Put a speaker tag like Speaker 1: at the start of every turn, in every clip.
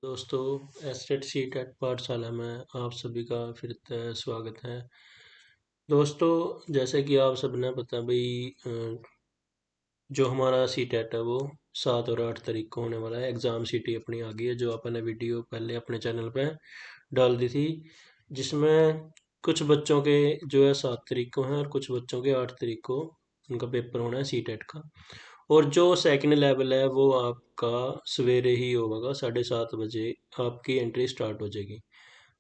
Speaker 1: दोस्तों estate C TET पाठशाला में आप सभी का फिर से स्वागत है। दोस्तों जैसे कि आप सबने पता भाई जो हमारा सी टेट है वो 7 और 8 तारीख को होने वाला है। एग्ज़ाम सीटी अपनी आ गई है जो आपने वीडियो पहले अपने चैनल पे डाल दी थी, जिसमें कुछ बच्चों के जो है 7 तारीख को हैं और कुछ बच्चों के 8 तारीख को उनका पेपर होना है सी टेट का। और जो सेकंड लेवल है वो आपका सवेरे ही होगा, 7:30 बजे आपकी एंट्री स्टार्ट हो जाएगी।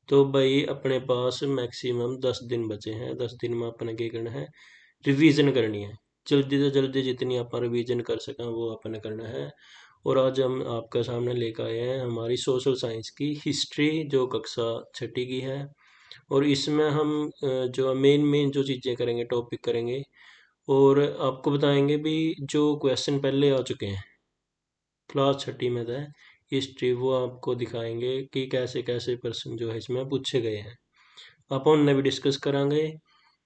Speaker 1: तो भाई अपने पास मैक्सिमम 10 दिन बचे हैं। 10 दिन में अपने क्या करना है, रिवीजन करनी है। जल्दी से जल्दी जितनी आप रिवीजन कर सकें वो अपने करना है। और आज हम आपके सामने लेकर आए हैं हमारी सोशल साइंस की हिस्ट्री जो कक्षा छठी की है। और इसमें हम जो मेन मेन जो चीज़ें करेंगे, टॉपिक करेंगे और आपको बताएंगे भी जो क्वेश्चन पहले आ चुके हैं क्लास छठी में था हिस्ट्री, वो आपको दिखाएंगे कि कैसे कैसे प्रश्न जो है इसमें पूछे गए हैं। आप उनने भी डिस्कस करांगे,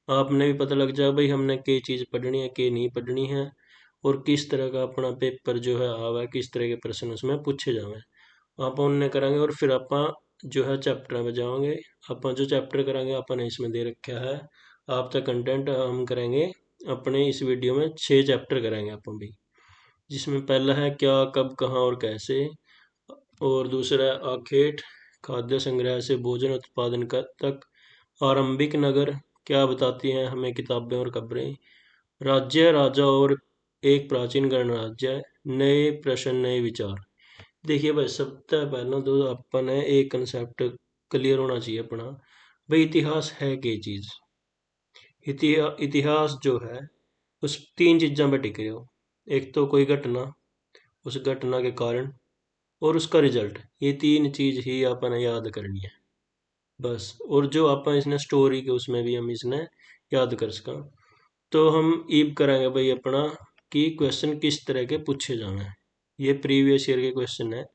Speaker 1: आपने भी पता लग जाए भाई हमने के चीज़ पढ़नी है के नहीं पढ़नी है और किस तरह का अपना पेपर जो है आवा है, किस तरह के प्रश्न उसमें पूछे जावे आप उनने करांगे। और फिर आप जो है चैप्टर में जाओगे। आप जो चैप्टर करांगे आपने इसमें दे रखा है आप तक कंटेंट हम करेंगे। अपने इस वीडियो में 6 चैप्टर करेंगे अपन भी, जिसमें पहला है क्या कब कहाँ और कैसे, और दूसरा है आखेट खाद्य संग्रह से भोजन उत्पादन का तक, आरंभिक नगर क्या बताती हैं हमें किताबें और खबरें, राज्य राजा और एक प्राचीन गणराज्य, नए प्रश्न नए विचार। देखिए भाई सबसे पहला तो अपन है एक कंसेप्ट क्लियर होना चाहिए अपना, भाई इतिहास है क्या चीज। इतिहास जो है उस 3 चीज़ों पे टिक रहे हो। एक तो कोई घटना, उस घटना के कारण और उसका रिजल्ट, ये 3 चीज ही अपन याद करनी है बस। और जो अपन इसने स्टोरी के उसमें भी हम इसने याद कर सका। तो हम ईब करेंगे भाई अपना कि क्वेश्चन किस तरह के पूछे जाना है। ये प्रीवियस ईयर के क्वेश्चन है।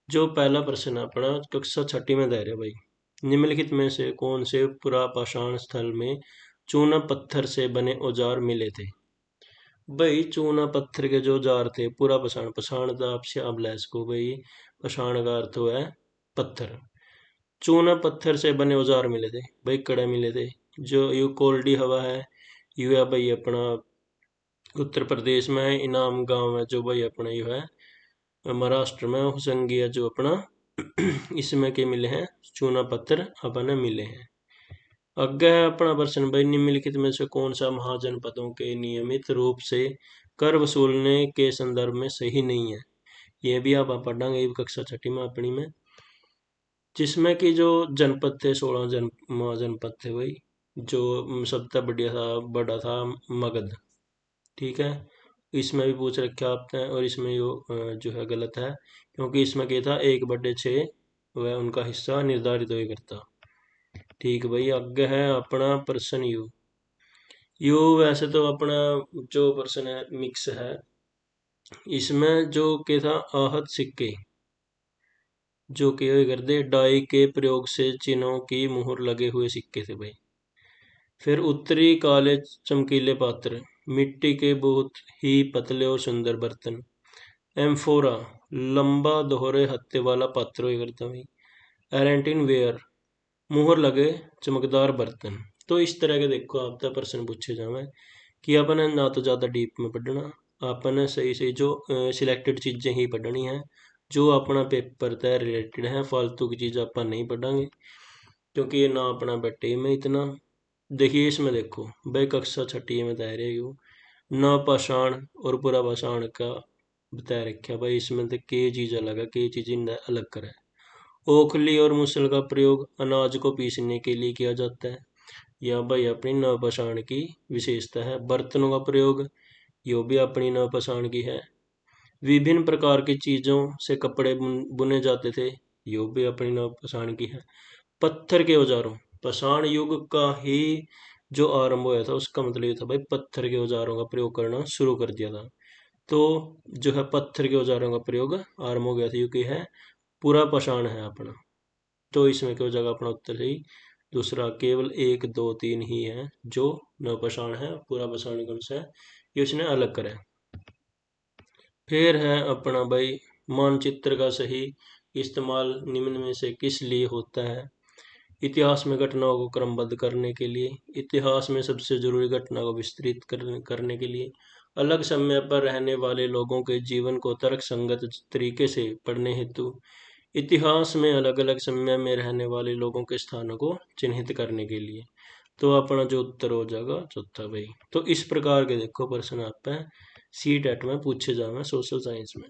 Speaker 1: जो पहला प्रश्न है अपना कक्षा छठी में दे रहे भाई, निम्नलिखित में से कौन से पुरापाषाण स्थल में चूना पत्थर से बने औजार मिले थे। भाई चूना पत्थर के जो औजार थे, पूरा पाषाण, पाषाण था आपसे अब लैस को भाई, पाषाण का अर्थ हुआ है पत्थर। चूना पत्थर से बने औजार मिले थे भाई, कड़े मिले थे। जो यू कोल्डी हवा है यू है भाई अपना उत्तर प्रदेश में, इनाम गांव है जो भाई अपना यू है महाराष्ट्र में, होशंगी है जो अपना इसमें के मिले हैं चूना पत्थर अपने मिले हैं। आगे है अपना प्रश्न भाई, निम्नलिखित में से कौन सा महाजनपदों के नियमित रूप से कर वसूलने के संदर्भ में सही नहीं है। ये भी आप पढ़ेंगे कक्षा छठी में अपनी में, जिसमें कि जो जनपद थे 16 महाजनपद थे भाई। जो सबसे बढ़िया था बड़ा था मगध, ठीक है। इसमें भी पूछ रखा आपने और इसमें जो है गलत है, क्योंकि इसमें क्या था 1/6 वह उनका हिस्सा निर्धारित हुआ करता। ठीक भाई, आगे है अपना प्रश्न यू। यू वैसे तो अपना जो प्रश्न है मिक्स है, इसमें जो क्या था आहत सिक्के जो कि कर दे डाई के प्रयोग से चिन्हों की मुहर लगे हुए सिक्के थे भाई। फिर उत्तरी काले चमकीले पात्र, मिट्टी के बहुत ही पतले और सुंदर बर्तन, एम्फोरा लंबा दोहरे हत्थे वाला पात्र हुआ करता भाई। एरेंटिन वेयर मुहर लगे चमकदार बर्तन। तो इस तरह के देखो आपका प्रश्न पूछे जावे कि अपन ना तो ज़्यादा डीप में पढ़ना, अपन सही सही जो सिलेक्टेड चीज़ें ही पढ़नी है जो अपना पेपर तय रिलेटेड है। फालतू की चीज़ अपन नहीं पढ़ांगे क्योंकि ये ना अपना बैठे में इतना। देखिए इसमें देखो भाई कक्षा छठी में बता रहे हो न पाषाण और पूरा पाषाण का बता रखा भाई। इसमें तो के चीज़ अलग है, के चीज़ अलग करे। ओखली और मुसल का प्रयोग अनाज को पीसने के लिए किया जाता है, यह भाई अपनी नवपाषाण की विशेषता है। बर्तनों का प्रयोग यो भी अपनी नवपाषाण की है। विभिन्न प्रकार की चीजों से कपड़े बुने जाते थे, यो भी अपनी नवपाषाण की है। पत्थर के औजारों, पाषाण युग का ही जो आरंभ हुआ था उसका मतलब ये था भाई पत्थर के औजारों का प्रयोग करना शुरू कर दिया था। तो जो है पत्थर के औजारों का प्रयोग आरंभ हो गया था क्योंकि है पूरा पाषाण है अपना। तो इसमें क्या हो जाएगा अपना उत्तर सही। दूसरा केवल 1 2 3 ही है जो नवपाषाण है, पूरा पाषाण कौन सा है ये उसने अलग करा है। फिर है अपना भाई मानचित्र का सही इस्तेमाल निम्न में से किस लिए होता है? इतिहास में घटनाओं को क्रमबद्ध करने के लिए, इतिहास में सबसे जरूरी घटना को विस्तृत करने के लिए, अलग समय पर रहने वाले लोगों के जीवन को तर्क संगत तरीके से पढ़ने हेतु, इतिहास में अलग अलग समय में रहने वाले लोगों के स्थानों को चिन्हित करने के लिए। तो अपना जो उत्तर हो जाएगा चौथा भाई। तो इस प्रकार के देखो प्रश्न आप सी टेट में पूछे जावे सोशल साइंस में।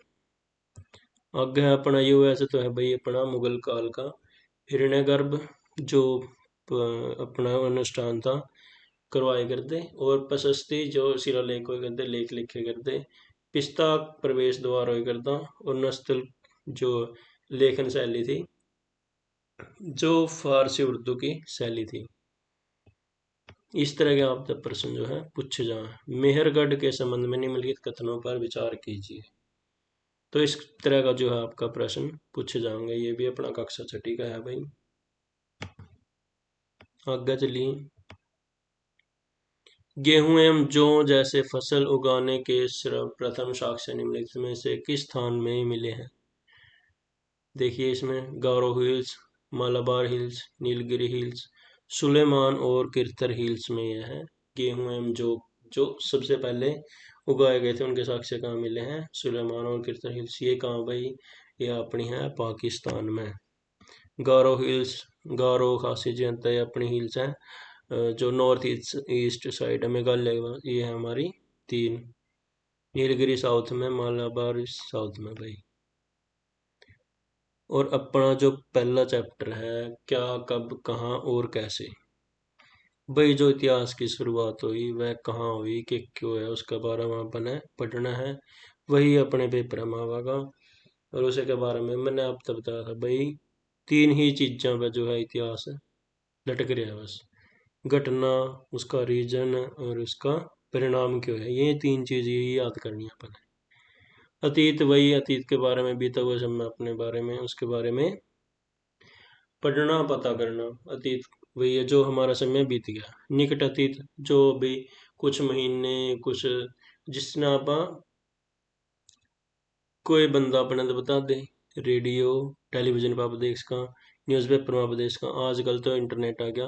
Speaker 1: आगे है अपना ये वैसे तो है भाई अपना मुगल काल का हिरण्यगर्भ जो अपना अनुष्ठान था करवाए करते, और प्रशस्ति जो शिलालेख हुए करते, लेख लिखे करते, पिस्ता प्रवेश द्वार हुए करता, और नस्तल जो लेखन शैली थी जो फारसी उर्दू की शैली थी। इस तरह के आपसे प्रश्न जो है पूछे जाए। मेहरगढ़ के संबंध में निम्नलिखित कथनों पर विचार कीजिए। तो इस तरह का जो है आपका प्रश्न पूछे जाएंगे। ये भी अपना कक्षा छठी का है भाई। आगे चलिए। गेहूं एवं जौ जैसे फसल उगाने के सर्वप्रथम साक्ष्य निम्नलिखित में से किस स्थान में मिले हैं? देखिए इसमें Garo hills, Malabar hills, Nilgiri hills, Sulaiman और किरथर हिल्स में यह है। गेहूं एवं जौ जो सबसे पहले उगाए गए थे उनके साक्ष्य कहाँ मिले हैं? सुलेमान और किरथर हिल्स। ये कहाँ भाई? ये अपनी है पाकिस्तान में। गारो हिल्स, गारो खासी जनता ये अपनी हिल्स हैं जो नॉर्थ ईस्ट ईस्ट साइड है मेघालय में, ये है हमारी 3। नीलगिरी साउथ में, मालाबार साउथ में भाई। और अपना जो पहला चैप्टर है क्या, कब, कहाँ और कैसे, भाई जो इतिहास की शुरुआत हुई वह कहाँ हुई कि क्यों है उसके बारे में अपने पढ़ना है। वही अपने पेपर में आवेगा। और उसी के बारे में मैंने अब तक बताया था भाई 3 ही चीज़ों पर जो है इतिहास लटक रहा है बस। घटना, उसका रीजन और उसका परिणाम क्यों है, ये 3 चीज़ ही याद करनी है अपन। अतीत, वही अतीत के बारे में, बीता हुआ समय अपने बारे में, उसके बारे में पढ़ना पता करना। अतीत वही है जो हमारा समय बीत गया। निकट अतीत जो भी कुछ महीने कुछ जिसने आप कोई बंदा अपने तो बता दे, रेडियो टेलीविजन पर आप देख सका, न्यूज़पेपर में आप देख सका, आजकल तो इंटरनेट आ गया,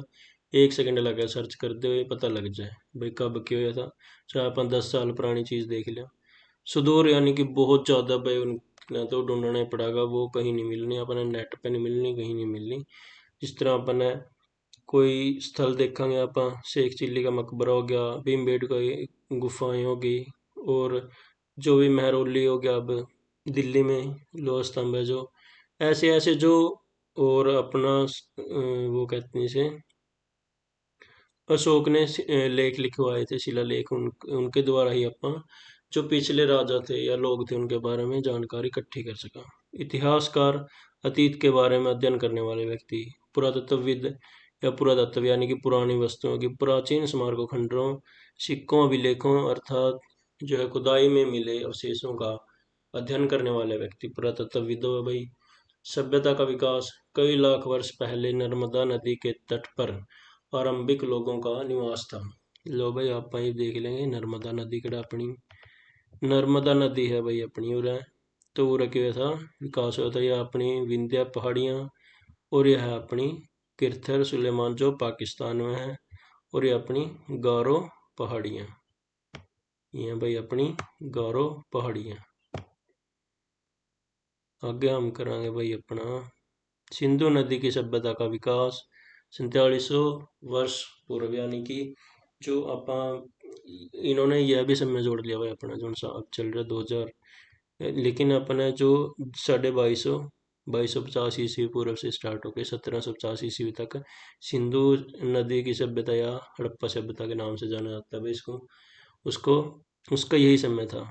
Speaker 1: 1 सेकंड लगा सर्च करते हुए पता लग जाए भाई कब क्यों हुआ था। चाहे अपन 10 साल पुरानी चीज़ देख लिया। सुदूर यानी कि बहुत ज़्यादा भाई उनका तो ढूंढना ही पड़ेगा, वो कहीं नहीं मिलनी अपने, नेट पे नहीं मिलनी, कहीं नहीं मिलनी। जिस तरह अपन है कोई स्थल देखेंगे अपन, शेख चिल्ली का मकबरा हो गया, भीमबेटका की गुफाएं हो गई, और जो भी महरौली हो गया अब दिल्ली में लोह स्तंभ है जो, ऐसे ऐसे जो, और अपना वो कहते हैं इसे अशोक ने लेख लिखवाए थे, शिलालेख, उनके द्वारा ही अपन जो पिछले राजा थे या लोग थे उनके बारे में जानकारी इकट्ठी कर सका। इतिहासकार अतीत के बारे में अध्ययन करने वाले व्यक्ति। पुरातत्वविद या पुरातत्व यानी कि पुरानी वस्तुओं की, प्राचीन स्मारकों, खंडरों, सिक्कों, अभिलेखों अर्थात जो है खुदाई में मिले अवशेषों का अध्ययन करने वाले व्यक्ति पुरातत्वविद हो भाई। सभ्यता का विकास, कई लाख वर्ष पहले नर्मदा नदी के तट पर आरंभिक लोगों का निवास था। लो भाई आप ही देख लेंगे नर्मदा नदी कड़ा अपनी नर्मदा नदी है भाई अपनी उर है। तो उर के था विकास हुआ था, यह अपनी विंध्या पहाड़ियाँ, और यह है अपनी किरथर सुलेमान जो पाकिस्तान में है, और ये अपनी गारो पहाड़ियाँ, ये हैं भाई अपनी गारो पहाड़ियाँ। आगे हम करांगे भाई अपना सिंधु नदी की सभ्यता का विकास 4700 वर्ष पूर्व, यानी कि जो अपा इन्होंने यह भी समय जोड़ लिया भाई अपना जो सा अब चल रहा 2000, लेकिन अपने जो 2250 2250 ईस्वी पूर्व से स्टार्ट होकर 1750 ईस्वी तक सिंधु नदी की सभ्यता या हड़प्पा सभ्यता के नाम से जाना जाता है भाई इसको, उसको उसका यही समय था।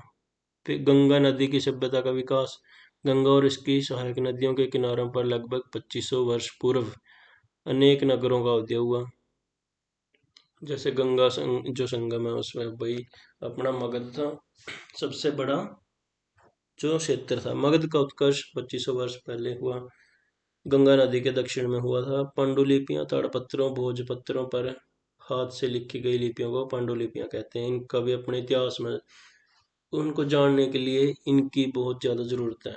Speaker 1: फिर गंगा नदी की सभ्यता का विकास, गंगा और इसकी सहायक नदियों के किनारों पर लगभग 2500 वर्ष पूर्व अनेक नगरों का उदय हुआ। जैसे गंगा जो संगम है उसमें भाई अपना मगध था सबसे बड़ा जो क्षेत्र था। मगध का उत्कर्ष 2500 वर्ष पहले हुआ। गंगा नदी के दक्षिण में हुआ था। पांडुलिपियां ताड़पत्रों भोजपत्रों पर हाथ से लिखी गई लिपियों को पांडुलिपियां कहते हैं। इनका भी अपने इतिहास में उनको जानने के लिए इनकी बहुत ज़्यादा ज़रूरत है।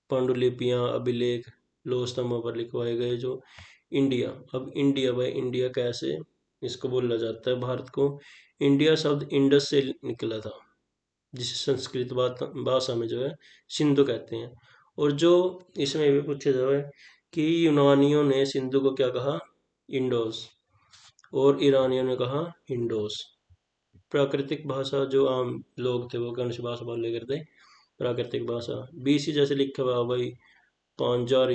Speaker 1: पांडुलिपियां, अभिलेख लौह स्तंभों पर लिखवाए गए। जो इंडिया, अब इंडिया भाई, इंडिया कैसे इसको बोला जाता है भारत को? इंडिया शब्द इंडस से निकला था, जिसे संस्कृत भाषा में जो है सिंधु कहते हैं। और जो इसमें भी पूछा जाए कि यूनानियों ने सिंधु को क्या कहा? इंडोस। और ईरानियों ने कहा इंडोस। प्राकृतिक भाषा जो आम लोग थे वो कौन सी भाषा बोले करते? प्राकृतिक भाषा। बीसी जैसे लिखा हुआ भाई 5000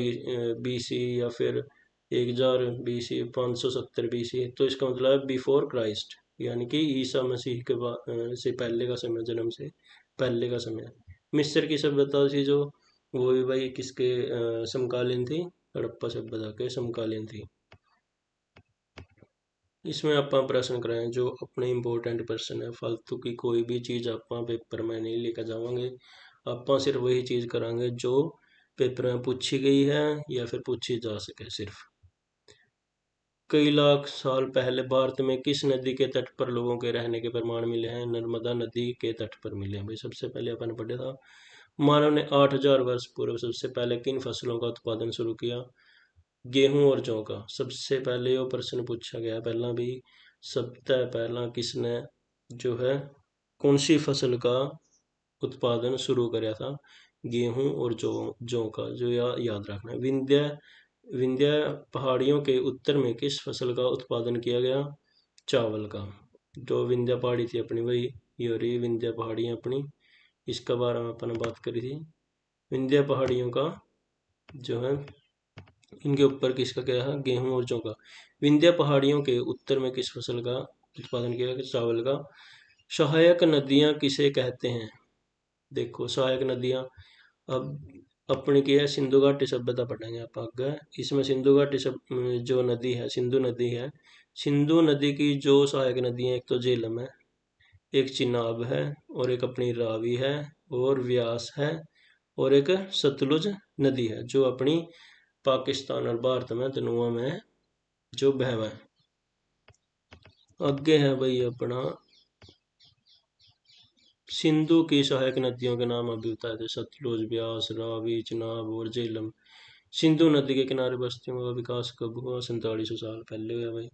Speaker 1: बीसी, या फिर 1000 बीसी, 570 बीसी, तो इसका मतलब है बिफोर क्राइस्ट, यानी कि ईसा मसीह के से पहले का समय, जन्म से पहले का समय। मिस्र की सभ्यता थी जो, वो भी भाई किसके समकालीन थी? हड़प्पा सभ्यता के समकालीन थी। इसमें आप प्रश्न कराएं जो अपने इम्पोर्टेंट प्रश्न है, फालतू की कोई भी चीज़ आप पेपर में नहीं लेकर जावांगे। आप सिर्फ वही चीज़ करांगे जो पेपर में पूछी गई है या फिर पूछी जा सके सिर्फ। कई लाख साल पहले भारत में किस नदी के तट पर लोगों के रहने के प्रमाण मिले हैं? नर्मदा नदी के तट पर मिले हैं भाई। सबसे पहले अपन पढ़ा था, मानव ने 8000 वर्ष पूर्व सबसे पहले किन फसलों का उत्पादन शुरू किया? गेहूं और जौ का। सबसे पहले वो प्रश्न पूछा गया पहला भी, सबसे पहला किसने जो है कौन सी फसल का उत्पादन शुरू करा था? गेहूं और जौ, जौ का। जो याद रखना है। विंध्य पहाड़ियों के उत्तर में किस फसल का उत्पादन किया गया? चावल का। जो विंध्य पहाड़ी थी अपनी, वही ये हो रही विंध्य पहाड़ियाँ अपनी, इसका बारे में अपन बात करी थी। विंध्य पहाड़ियों का जो है, इनके ऊपर किसका क्या है? गेहूं और जौ का। विंध्य पहाड़ियों के उत्तर में किस फसल का उत्पादन किया गया? चावल का। सहायक नदियां किसे कहते हैं? देखो सहायक नदियां, अब अपनी की है सिंधु घाटी सभ्यता पढ़ेंगे आप आगे। इसमें सिंधु घाटी जो नदी है, सिंधु नदी है। सिंधु नदी की जो सहायक नदी है, एक तो झेलम है, एक चिनाब है, और एक अपनी रावी है, और व्यास है, और एक सतलुज नदी है, जो अपनी पाकिस्तान और भारत में दोनों में जो बहव है। आगे है भाई अपना सिंधु की सहायक नदियों के नाम अभी बताए थे, सतलुज, ब्यास, रावी, चिनाब और झेलम। सिंधु नदी के किनारे बस्तियों का विकास कब हुआ? 4700 साल पहले हुआ भाई।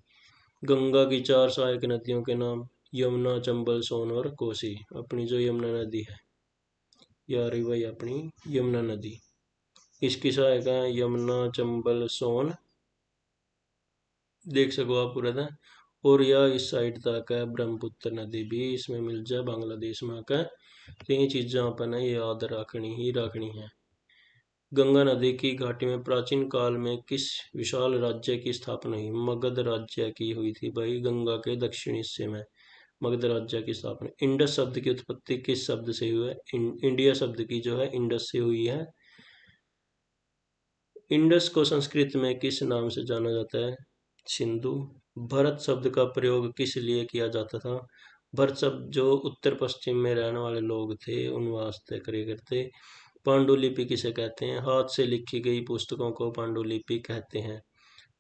Speaker 1: गंगा की 4 सहायक नदियों के नाम? यमुना, चंबल, सोन और कोसी। अपनी जो यमुना नदी है, यह रही भाई अपनी यमुना नदी। इसकी सहायक है यमुना, चंबल, सोन, देख सको आप पूरा था। और यह इस साइड तक है ब्रह्मपुत्र नदी भी इसमें मिल जाए, बांग्लादेश में आकर। तो ये चीजें अपन है याद रखनी ही रखनी है। गंगा नदी की घाटी में प्राचीन काल में किस विशाल राज्य की स्थापना हुई? मगध राज्य की हुई थी भाई, गंगा के दक्षिणी हिस्से में मगध राज्य की स्थापना। इंडस शब्द की उत्पत्ति किस शब्द से हुई है? इंडिया शब्द की जो है इंडस से हुई है। इंडस को संस्कृत में किस नाम से जाना जाता है? सिंधु। भरत शब्द का प्रयोग किस लिए किया जाता था? भरत शब्द जो उत्तर पश्चिम में रहने वाले लोग थे उन वास्ते करे करते। पांडुलिपि किसे कहते हैं? हाथ से लिखी गई पुस्तकों को पांडुलिपि कहते हैं।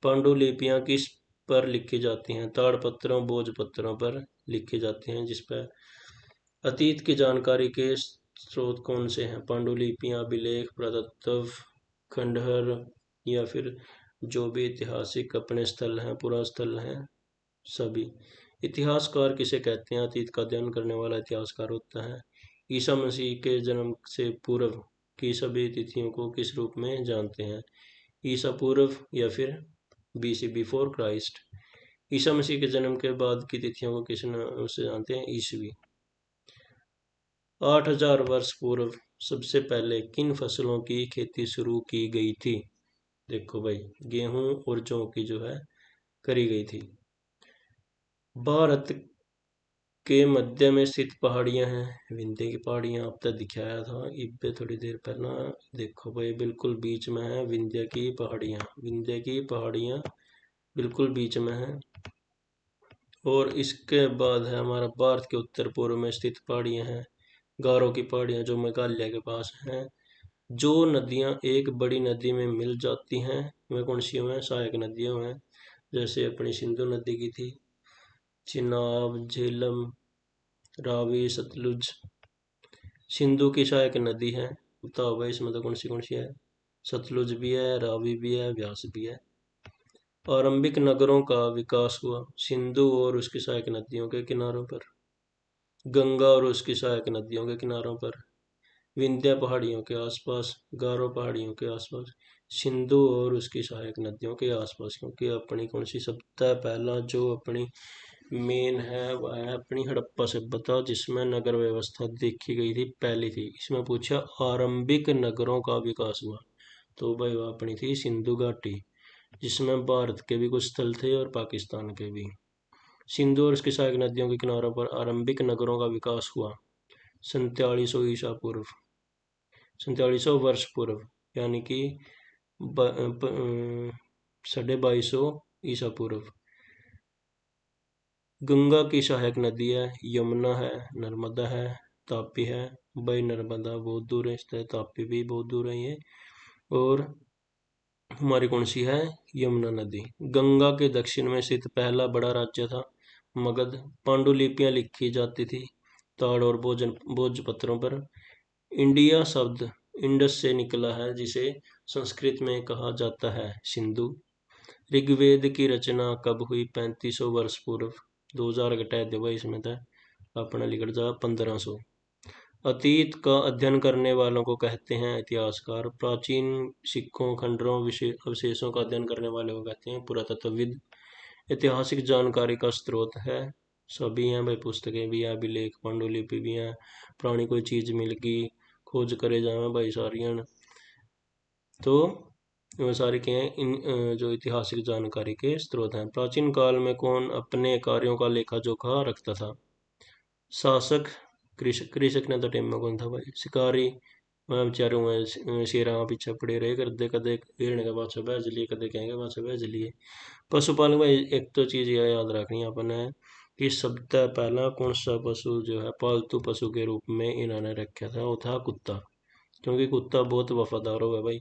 Speaker 1: पांडुलिपियां किस पर लिखी जाती हैं? ताड़पत्रों, भोजपत्रों पर लिखी जाती हैं। जिस पर अतीत की जानकारी के स्रोत कौन से हैं? पांडुलिपियां, अभिलेख, पुरातत्व, खंडहर, या फिर जो भी ऐतिहासिक अपने स्थल हैं, पुरास्थल हैं, सभी। इतिहासकार किसे कहते हैं? अतीत का अध्ययन करने वाला इतिहासकार होता है। ईसा मसीह के जन्म से पूर्व की सभी तिथियों को किस रूप में जानते हैं? ईसा पूर्व, या फिर BC, before Christ. Isa Masih के जन्म के बाद की तिथियों को किस नाम से जानते हैं? ईसवी। 8000 वर्ष पूर्व सबसे पहले किन फसलों की खेती शुरू की गई थी? देखो भाई, गेहूं और जौ की जो है करी गई थी। भारत के मध्य में स्थित पहाड़ियां हैं विंध्य की पहाड़ियां, अब तक दिखाया था इब्बे थोड़ी देर पहला। देखो भाई बिल्कुल बीच में है विंध्य की पहाड़ियां, विंध्य की पहाड़ियां बिल्कुल बीच में है। और इसके बाद है हमारा भारत के उत्तर पूर्व में स्थित पहाड़ियां हैं गारो की पहाड़ियां, जो मेघालय के पास हैं। जो नदियां एक बड़ी नदी में मिल जाती हैं वे कौन सी हैं? सहायक नदियां हैं। जैसे अपनी सिंधु नदी की थी, चिनाब, झेलम, रावी, सतलुज। सिंधु की सहायक नदी है बताओ भाई इसमें तो कौन सी है? सतलुज भी है, रावी भी है, व्यास भी है। आरंभिक नगरों का विकास हुआ सिंधु और उसकी सहायक नदियों के किनारों पर, गंगा और उसकी सहायक नदियों के किनारों पर, विंध्य पहाड़ियों के आसपास, गारो पहाड़ियों के आसपास, सिंधु और उसकी सहायक नदियों के आसपास। क्योंकि अपनी कौन सी सभ्यता है, पहला जो अपनी मेन है वह है अपनी हड़प्पा सभ्यता, जिसमें नगर व्यवस्था देखी गई थी, पहली थी। इसमें पूछा आरंभिक नगरों का विकास हुआ, तो भाई वह अपनी थी सिंधु घाटी, जिसमें भारत के भी कुछ स्थल थे और पाकिस्तान के भी। सिंधु और उसकी सहायक नदियों के किनारों पर आरंभिक नगरों का विकास हुआ 4700 ईसा पूर्व, 4700 वर्ष पूर्व, यानी कि 2250 ईसा पूर्व। गंगा की सहायक नदी है, यमुना है, नर्मदा है, तापी है। भाई नर्मदा बहुत दूर है, इस तरह तापी भी बहुत दूर है ये। और हमारी कौन सी है? यमुना नदी। गंगा के दक्षिण में स्थित पहला बड़ा राज्य था मगध। पांडुलिपियां लिखी जाती थी ताड़ और भोजपत्रों पर। इंडिया शब्द इंडस से निकला है, जिसे संस्कृत में कहा जाता है सिंधु। ऋग्वेद की रचना कब हुई? 3500 वर्ष पूर्व। 2000 घटाए दे भाई इसमें था, अपना लिख जा 1500। अतीत का अध्ययन करने वालों को कहते हैं इतिहासकार। प्राचीन सिक्कों, खंडरों, अवशेषों का अध्ययन करने वाले को कहते हैं पुरातत्वविद। ऐतिहासिक जानकारी का स्रोत है, सभी हैं भाई, पुस्तकें भी हैं, अभिलेख, पांडुलिपि भी हैं, पुरानी कोई चीज मिल गई, खोज करे जावे भाई सारियां। तो वो सारे क्या हैं? इन जो ऐतिहासिक जानकारी के स्रोत हैं। प्राचीन काल में कौन अपने कार्यों का लेखा जोखा रखता था? शासक। कृषक। कृषक ने तो टेम में कौन था भाई? शिकारी। वह बेचारे हुए शेरा पीछे पड़े रहे, करदे कदे हिरन के पाछे भेज लिए, कदे कहेंगे पाछे भेज लिए। पशुपालन में एक तो चीज यह याद रखनी है अपन है कि सबसे पहला कौन सा पशु जो है पालतू पशु के रूप में इन्होंने रखा था, वो था कुत्ता। क्योंकि कुत्ता बहुत वफादार हो गया भाई।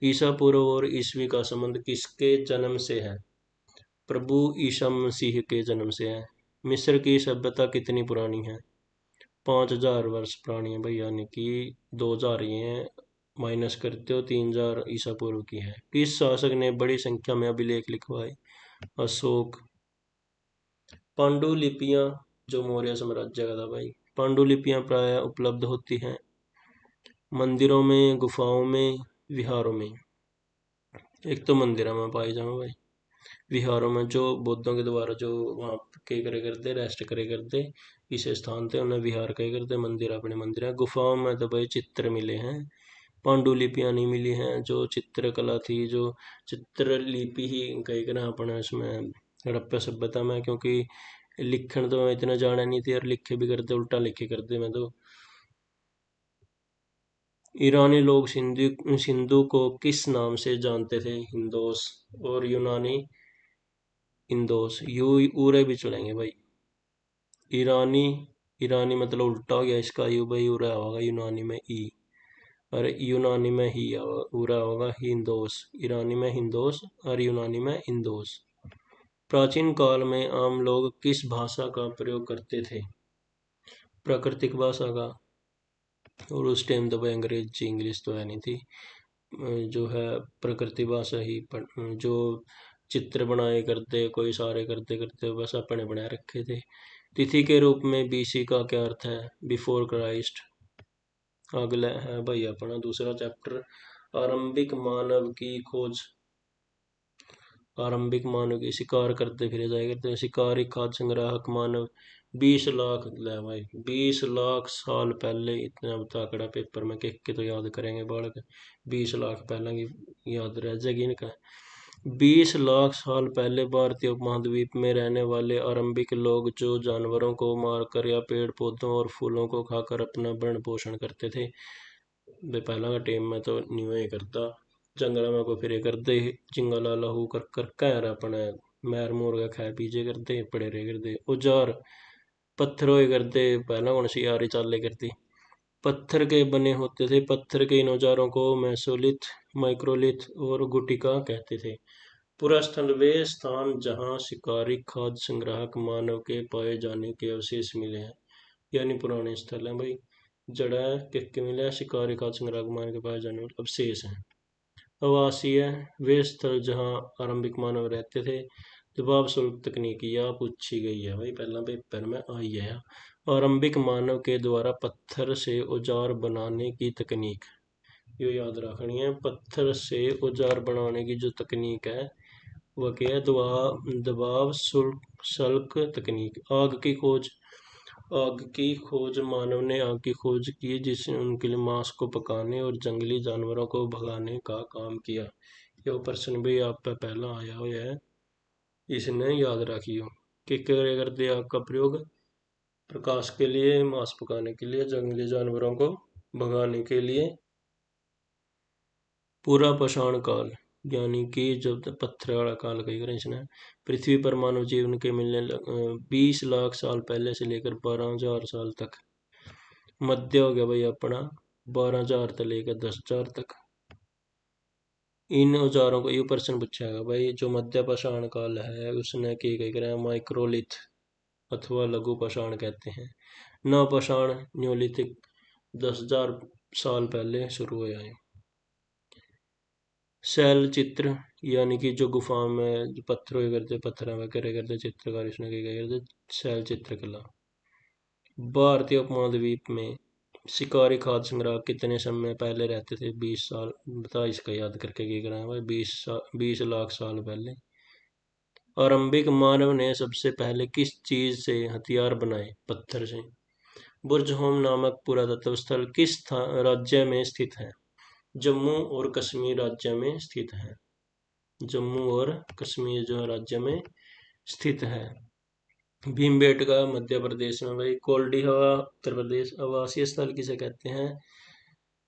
Speaker 1: ईसा पूर्व और ईसवी का संबंध किसके जन्म से है? प्रभु ईसा मसीह के जन्म से है। मिस्र की सभ्यता कितनी पुरानी है? 5000 वर्ष पुरानी है भाई, यानी कि 2000 ये है, माइनस करते हो 3000 ईसा पूर्व की है। किस शासक ने बड़ी संख्या में अभिलेख लिखवाए? अशोक। पांडुलिपियां जो मौर्य साम्राज्य का था भाई, पांडुलिपियां प्राय उपलब्ध होती हैं मंदिरों में, गुफाओं में, विहारों में। एक तो मंदिरों में पाई जाओ भाई, विहारों में जो बौद्धों के द्वारा जो वहाँ के करे करते, रेस्ट करे करते, इस स्थान थे उन्हें विहार कहे करते, मंदिर अपने मंदिर है। गुफाओं में तो भाई चित्र मिले हैं, पांडुलिपियां नहीं मिली हैं। जो चित्रकला थी, जो चित्रलिपि ही कही करें अपने इसमें हड़प्पा सभ्यता में, क्योंकि लिखण तो मैं इतना जाना नहीं थी, और लिखे भी करते उल्टा लिखे करते मैं तो। ईरानी लोग सिंधु सिंधु को किस नाम से जानते थे? हिंदोस। और यूनानी? इंदोस। यू उरे भी चलेंगे भाई। ईरानी, ईरानी मतलब उल्टा हो गया इसका, यू भाई उरा होगा यूनानी में ई, और यूनानी में ही उरा होगा हिंदोस। ईरानी में हिंदोस और यूनानी में इंदोस। प्राचीन काल में आम लोग किस भाषा का प्रयोग करते थे? प्राकृतिक भाषा का। और उस टाइम तो भाई अंग्रेजी इंग्लिश तो है नहीं थी, जो है प्रकृति भाषा ही जो चित्र बनाए करते, कोई सारे करते करते बस अपने बनाए रखे थे। तिथि के रूप में बीसी का क्या अर्थ है? Before Christ. अगला है भाई अपना दूसरा चैप्टर, आरंभिक मानव की खोज। आरंभिक मानव की शिकार करते फिरे जाए करते, शिकारी, खाद्य संग्राहक मानव। 20 लाख ले भाई, 20 लाख साल पहले, इतना आंकड़ा पेपर में कह के तो याद करेंगे बालक, 20 लाख पहले की याद रह जाएगी इनका। 20 लाख साल पहले भारतीय उपमहाद्वीप में रहने वाले आरंभिक लोग जो जानवरों को मारकर या पेड़ पौधों और फूलों को खाकर अपना भरण पोषण करते थे, वे पहला का टाइम में तो न्यू ही करता, जंगल में को फिर करते, चिंगा लाला हु कर कर कह रहा अपने मैर मोर का खाए पीजे करते पड़े रहे करते। औजार पत्थर होए करते, पहला कौन सी यारी चाले करती, पत्थर के बने होते थे। पत्थर के इन औजारों को मेसोलिथ, माइक्रोलिथ और गुटिका कहते थे। पूरा स्थल वे स्थान जहाँ शिकारी, खाद्य संग्राहक मानव के पाए जाने के अवशेष मिले हैं, यानी पुराने स्थल हैं भाई। जड़ा है कि मिला शिकारी खाद्य संग्रह को मान के पाए जाने वाले अवशेष हैं। आवासीय वे स्थल जहाँ आरंभिक मानव रहते थे। जवाब शुल्क तकनीक यह पूछी गई है भाई, पहला पेपर में आई है। आरंभिक मानव के द्वारा पत्थर से औजार बनाने की तकनीक, ये याद रखनी है। पत्थर से औजार बनाने की जो तकनीक है वह क्या है? दबाव शल्क तकनीक। आग की खोज मानव ने आग की खोज की, जिसने उनके लिए मांस को पकाने और जंगली जानवरों को भगाने का काम किया। यह प्रश्न भी आप पे पहला आया हुआ है, इसने याद रखियो कि क्या करते आग का प्रयोग? प्रकाश के लिए, मांस पकाने के लिए, जंगली जानवरों को भगाने के लिए। पूरा पाषाण काल यानी कि जब तक पत्थर वाला काल कही करें इसने, पृथ्वी पर मानव जीवन के मिलने 20 लाख साल पहले से लेकर 12,000 साल तक। मध्य हो गया भाई अपना 12,000 से लेकर 10,000 तक। इन औजारों को ये प्रश्न पूछेगा भाई, जो मध्य पाषाण काल है उसने की कही करें माइक्रोलिथ अथवा लघु पाषाण कहते हैं। नव पाषाण न्योलिथिक 10,000 साल पहले शुरू हुआ है। शैल चित्र यानी कि जो गुफा में जो पत्थरों के करते, पत्थर में करे करते चित्रकार, इसने क्या करते? शैल चित्रकला। भारतीय उपमहाद्वीप में शिकारी खाद्य संग्राहक कितने समय पहले रहते थे? 20 साल। बता इसका याद करके क्या करा है भाई? 20 लाख साल पहले। आरंभिक मानव ने सबसे पहले किस चीज से हथियार बनाए? पत्थर से। बुर्जहोम नामक पुरातत्व स्थल किस राज्य में स्थित है? जम्मू और कश्मीर राज्य में स्थित है। जम्मू और कश्मीर जो राज्य में स्थित है। भीमबेटका मध्य प्रदेश में भाई। कोल्डी हवा उत्तर प्रदेश। आवासीय स्थल किसे कहते हैं?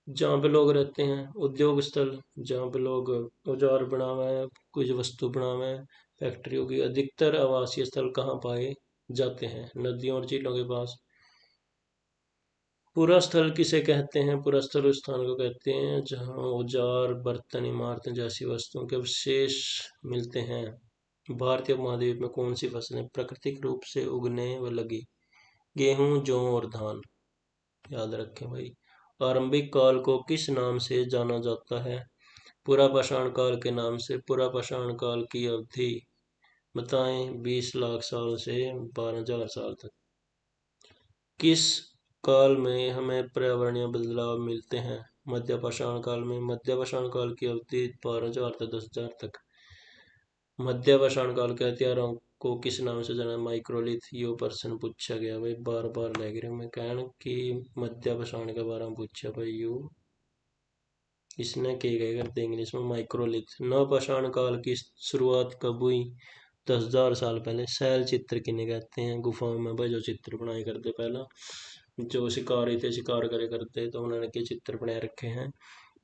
Speaker 1: जहाँ पे लोग रहते हैं। उद्योग स्थल जहाँ पे लोग औजार बनावे हैं, कुछ वस्तु बनावे हैं, फैक्ट्रियों की। अधिकतर आवासीय स्थल कहाँ पाए जाते हैं? नदियों और झीलों के पास। पूरा स्थल किसे कहते हैं? पूरा स्थल उस स्थान को कहते हैं जहाँ औजार, बर्तन, इमारतें जैसी वस्तुओं के अवशेष मिलते हैं। भारतीय उपमहाद्वीप में कौन सी फसलें प्राकृतिक रूप से उगने व लगी? गेहूं, जौ और धान। याद रखें भाई। आरंभिक काल को किस नाम से जाना जाता है? पुरापाषाण काल के नाम से। पुरापाषाण काल की अवधि बताएं? 20 लाख साल से 12,000 साल तक। किस काल में हमें पर्यावरणीय बदलाव मिलते हैं? मध्यपाषाण काल में। मध्यपाषाण काल की अवधि 12,000 से 10,000 तक। मध्यपाषाण काल के हथियारों को किस नाम से जाना? माइक्रोलिथ। यो प्रश्न पूछा गया भाई, बार बार लग रहे मैं कहना कि मध्यपाषाण के बारे में पूछा भाई यू, इसने के गए करते इंग्लिश में माइक्रोलिथ। नवपाषाण काल की शुरुआत कब हुई? 10,000 साल पहले। शैल चित्र किन्हें कहते हैं? गुफाओं में भाई जो चित्र बनाए करते पहला, जो शिकारी थे शिकार करे करते तो उन्होंने के चित्र बनाए रखे हैं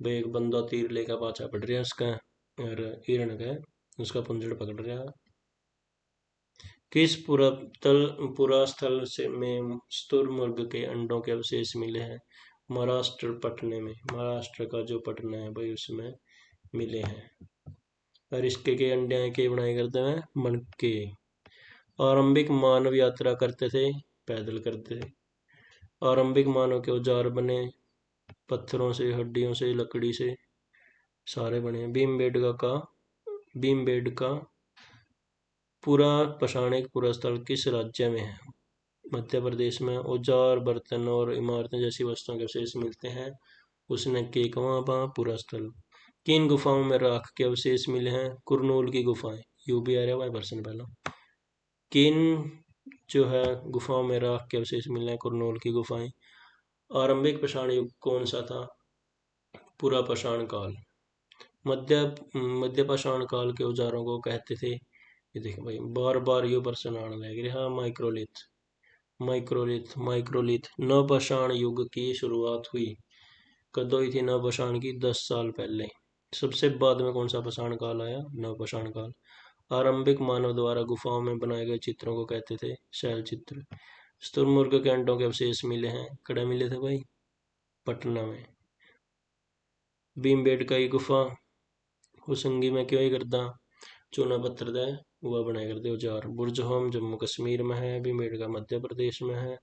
Speaker 1: भाई। एक बंदा तीर लेकर पाछा पड़ रहा है उसका, और हिरण का उसका पुंजड़ पकड़ रहा है। किस पुरास्थल से में शुतुरमुर्ग के अंडों के अवशेष मिले हैं? महाराष्ट्र पटने में। महाराष्ट्र का जो पटना है भाई उसमें मिले हैं। और इसके के अंडे के बनाए करते हैं मणके। आरंभिक मानव यात्रा करते थे, पैदल करते थे। आरंभिक मानव के औजार बने पत्थरों से, हड्डियों से, लकड़ी से, सारे बने। भीमबेटका पूरा पाषाणिक पुरास्थल किस राज्य में है? मध्य प्रदेश में। औजार, बर्तन और इमारतें जैसी वस्तुओं के अवशेष मिलते हैं उसने केकवा पुरास्थल। किन गुफाओं में राख के अवशेष मिले हैं? कुरनूल की गुफाएं। यू भी आ रहा है प्रश्न पहला। किन जो है गुफाओं में राख के अवशेष मिले हैं? कुरनूल की गुफाएं। आरंभिक पाषाण युग कौन सा था? पूरा पाषाण काल। मध्य मध्य पाषाण काल के औजारों को कहते थे, ये देखो भाई बार बार ये प्रश्न आने लगे। हाँ, माइक्रोलिथ। माइक्रोलिथ। नवपाषाण युग की शुरुआत हुई कद हुई थी? नवपाषाण की 10 साल पहले। सबसे बाद में कौन सा पाषाण काल आया? नवपाषाण काल। आरंभिक मानव द्वारा गुफाओं में बनाए गए चित्रों को कहते थे शैल चित्र। शुतुरमुर्ग के अंडों के अवशेष मिले हैं, कड़े मिले थे भाई? पटना में। भीमबेटका की गुफा हुसंगी में क्यों ही करता? चूना पत्थर दे हुआ बनाया करते औजार। बुर्ज होम जम्मू कश्मीर में है, भीमबेटका मध्य प्रदेश में है।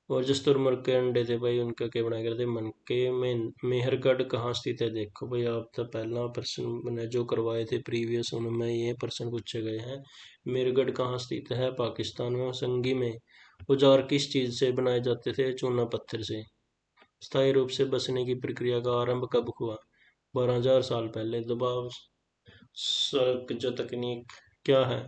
Speaker 1: और जो तुरमुर्ग के अंडे थे भाई, उनका क्या बनाया करते मनके में। मेहरगढ़ कहाँ स्थित है? देखो भाई, आप तो पहला प्रश्न मैंने जो करवाए थे प्रीवियस, उनमें ये प्रश्न पूछे गए हैं। मेहरगढ़ कहाँ स्थित है? पाकिस्तान में। संगी में औजार किस चीज से बनाए जाते थे? चूना पत्थर से। स्थायी रूप से बसने की प्रक्रिया का आरंभ कब हुआ? 12,000 साल पहले। दबाव सल्क जो तकनीक क्या है?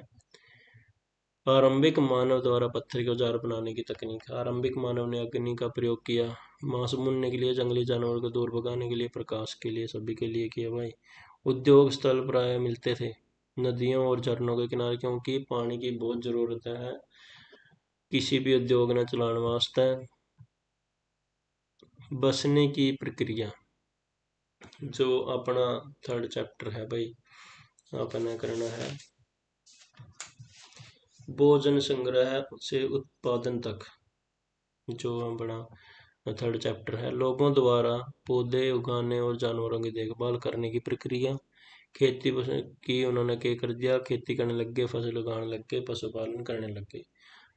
Speaker 1: आरंभिक मानव द्वारा पत्थर के औजार बनाने की तकनीक। आरंभिक मानव ने अग्नि का प्रयोग किया, मांस भूनने के लिए, जंगली जानवरों को दूर भगाने के लिए, प्रकाश के लिए, सभी के लिए किया भाई। उद्योग स्थल प्राय मिलते थे नदियों और झरनों के किनारे, क्योंकि पानी की बहुत जरूरत है किसी भी उद्योग ने चलाने वास्ते। बसने की प्रक्रिया जो अपना थर्ड चैप्टर है भाई, अपने करना है भोजन संग्रह से उत्पादन तक, जो बड़ा थर्ड चैप्टर है। लोगों द्वारा पौधे उगाने और जानवरों की देखभाल करने की प्रक्रिया। खेती की उन्होंने क्या कर दिया? खेती करने लग गए, फसल उगाने लग गए, पशुपालन करने लग गए।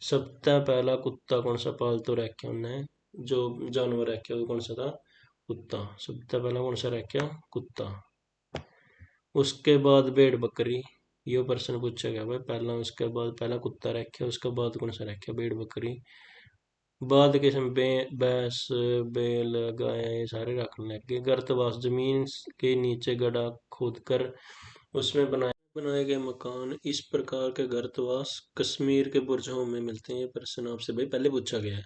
Speaker 1: सबसे पहला कुत्ता कौन सा पालतू रखा उन्हें? जो जानवर रखे वो कौन सा था? कुत्ता। सबसे पहला कौन सा रखा? कुत्ता। उसके बाद भेड़ बकरी। ये प्रश्न पूछा गया भाई पहला, उसके बाद पहला कुत्ता रखा, उसके बाद कौन सा रखा? भेड़ बकरी। बाद के समय भैंस, बैल, गाय ये सारे रखने लग गए। गर्तवास जमीन के नीचे गड्ढा खोदकर उसमें बनाए गए मकान। इस प्रकार के गर्तवास कश्मीर के बुर्जों में मिलते हैं। ये प्रश्न आपसे भाई पहले पूछा गया है।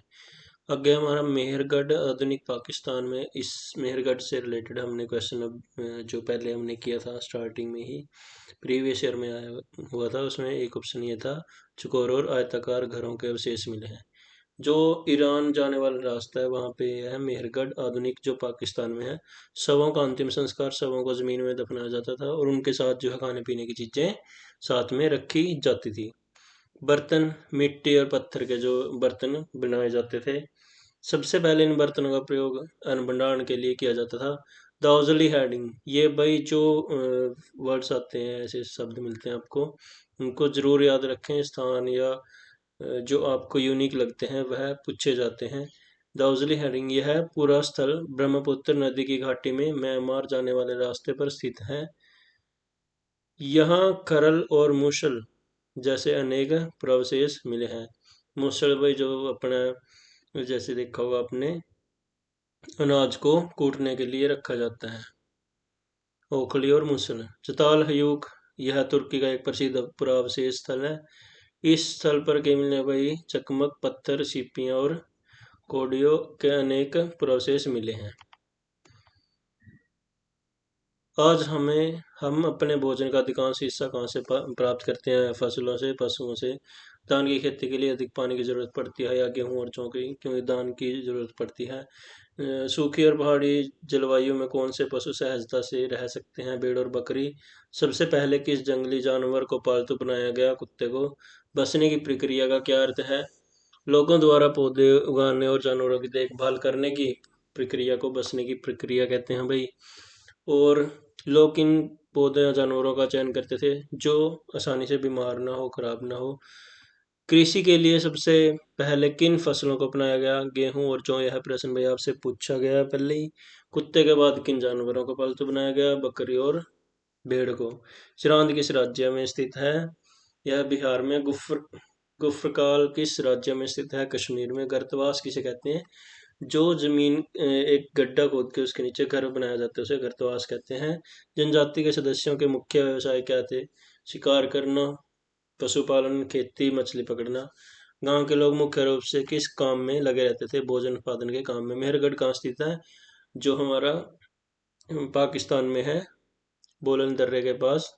Speaker 1: आगे हमारा मेहरगढ़ आधुनिक पाकिस्तान में। इस मेहरगढ़ से रिलेटेड हमने क्वेश्चन जो पहले हमने किया था स्टार्टिंग में ही, प्रीवियस ईयर में आया हुआ था, उसमें एक ऑप्शन ये था, चौकोर और आयताकार घरों के अवशेष मिले हैं। जो ईरान जाने वाला रास्ता है वहाँ पे है मेहरगढ़ आधुनिक, जो पाकिस्तान में है। शवों का अंतिम संस्कार, शवों को जमीन में दफनाया जाता था और उनके साथ जो है खाने पीने की चीजें साथ में रखी जाती थी। बर्तन मिट्टी और पत्थर के जो बर्तन बनाए जाते थे। सबसे पहले इन बर्तनों का प्रयोग अन्न भंडारण के लिए किया जाता था। दाउजली हेडिंग, ये भाई जो वर्ड्स आते हैं, ऐसे शब्द मिलते हैं आपको, उनको जरूर याद रखें। स्थान या जो आपको यूनिक लगते हैं वह पूछे जाते हैं। दाउजली हेडिंग, यह पूरा स्थल ब्रह्मपुत्र नदी की घाटी में म्यांमार जाने वाले रास्ते पर स्थित है। यहाँ करल और मूसल जैसे अनेक प्रवशेष मिले हैं। मूसल भाई जो अपना जैसे देखा होगा आपने, अनाज को कूटने के लिए रखा जाता है। ओखली और मूसल। चताल हयूक, यह तुर्की का एक प्रसिद्ध पुरावशेष स्थल है। इस स्थल पर क्या मिले भाई? चकमक पत्थर, सीपियां और कोडियों के अनेक पुरावशेष मिले हैं। आज हम अपने भोजन का अधिकांश हिस्सा कहाँ से प्राप्त करते हैं? फसलों से, पशुओं से। धान की खेती के लिए अधिक पानी की जरूरत पड़ती है, या गेहूं और जौ की, क्योंकि धान की जरूरत पड़ती है। सूखी और पहाड़ी जलवायु में कौन से पशु सहजता से रह सकते हैं? भेड़ और बकरी। सबसे पहले किस जंगली जानवर को पालतू बनाया गया? कुत्ते को। बसने की प्रक्रिया का क्या अर्थ है? लोगों द्वारा पौधे उगाने और जानवरों की देखभाल करने की प्रक्रिया को बसने की प्रक्रिया कहते हैं भाई। और लोग किन पौधे या जानवरों का चयन करते थे जो आसानी से बीमार ना हो, खराब ना हो? कृषि के लिए सबसे पहले किन फसलों को अपनाया गया? गेहूं और जौ। यह प्रश्न भाई आपसे पूछा गया पहले ही। कुत्ते के बाद किन जानवरों को पालतू बनाया गया? बकरी और भेड़ को। चिरांद किस राज्य में स्थित है? यह बिहार में। गुफ्रकाल किस राज्य में स्थित है? कश्मीर में। गर्तवास किसे कहते हैं? जो जमीन एक गड्ढा खोद के उसके नीचे घर बनाया जाता है उसे गर्तवास कहते हैं। जनजाति के सदस्यों के मुख्य व्यवसाय क्या थे? शिकार करना, पशुपालन, खेती, मछली पकड़ना। गांव के लोग मुख्य रूप से किस काम में लगे रहते थे? भोजन उत्पादन के काम में। मेहरगढ़ कहाँ स्थित है? जो हमारा पाकिस्तान में है, बोलन दर्रे के पास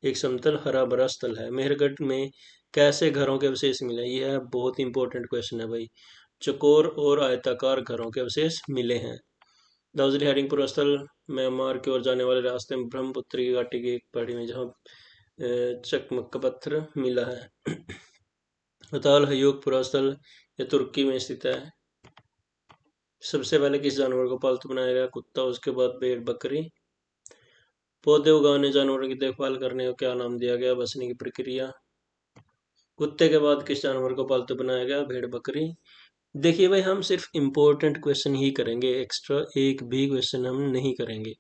Speaker 1: एक समतल हरा भरा स्थल है। मेहरगढ़ में कैसे घरों के अवशेष मिले? यह बहुत इंपॉर्टेंट क्वेश्चन है भाई। चौकोर और आयताकार घरों के अवशेष मिले हैं। दाऊजरी हरिंगपुर स्थल म्यांमार की ओर जाने वाले रास्ते में ब्रह्मपुत्र की घाटी की एक पहाड़ी में, जहाँ चकमक का पत्थर मिला है। अताल हयूक स्थल ये तुर्की में स्थित है। सबसे पहले किस जानवर को पालतू बनाया गया? कुत्ता। उसके बाद भेड़, बकरी। पौधे उगाने, जानवरों की देखभाल करने को क्या नाम दिया गया? बसने की प्रक्रिया। कुत्ते के बाद किस जानवर को पालतू बनाया गया? भेड़, बकरी। देखिए भाई, हम सिर्फ इम्पोर्टेंट क्वेश्चन ही करेंगे, एक्स्ट्रा एक भी क्वेश्चन हम नहीं करेंगे,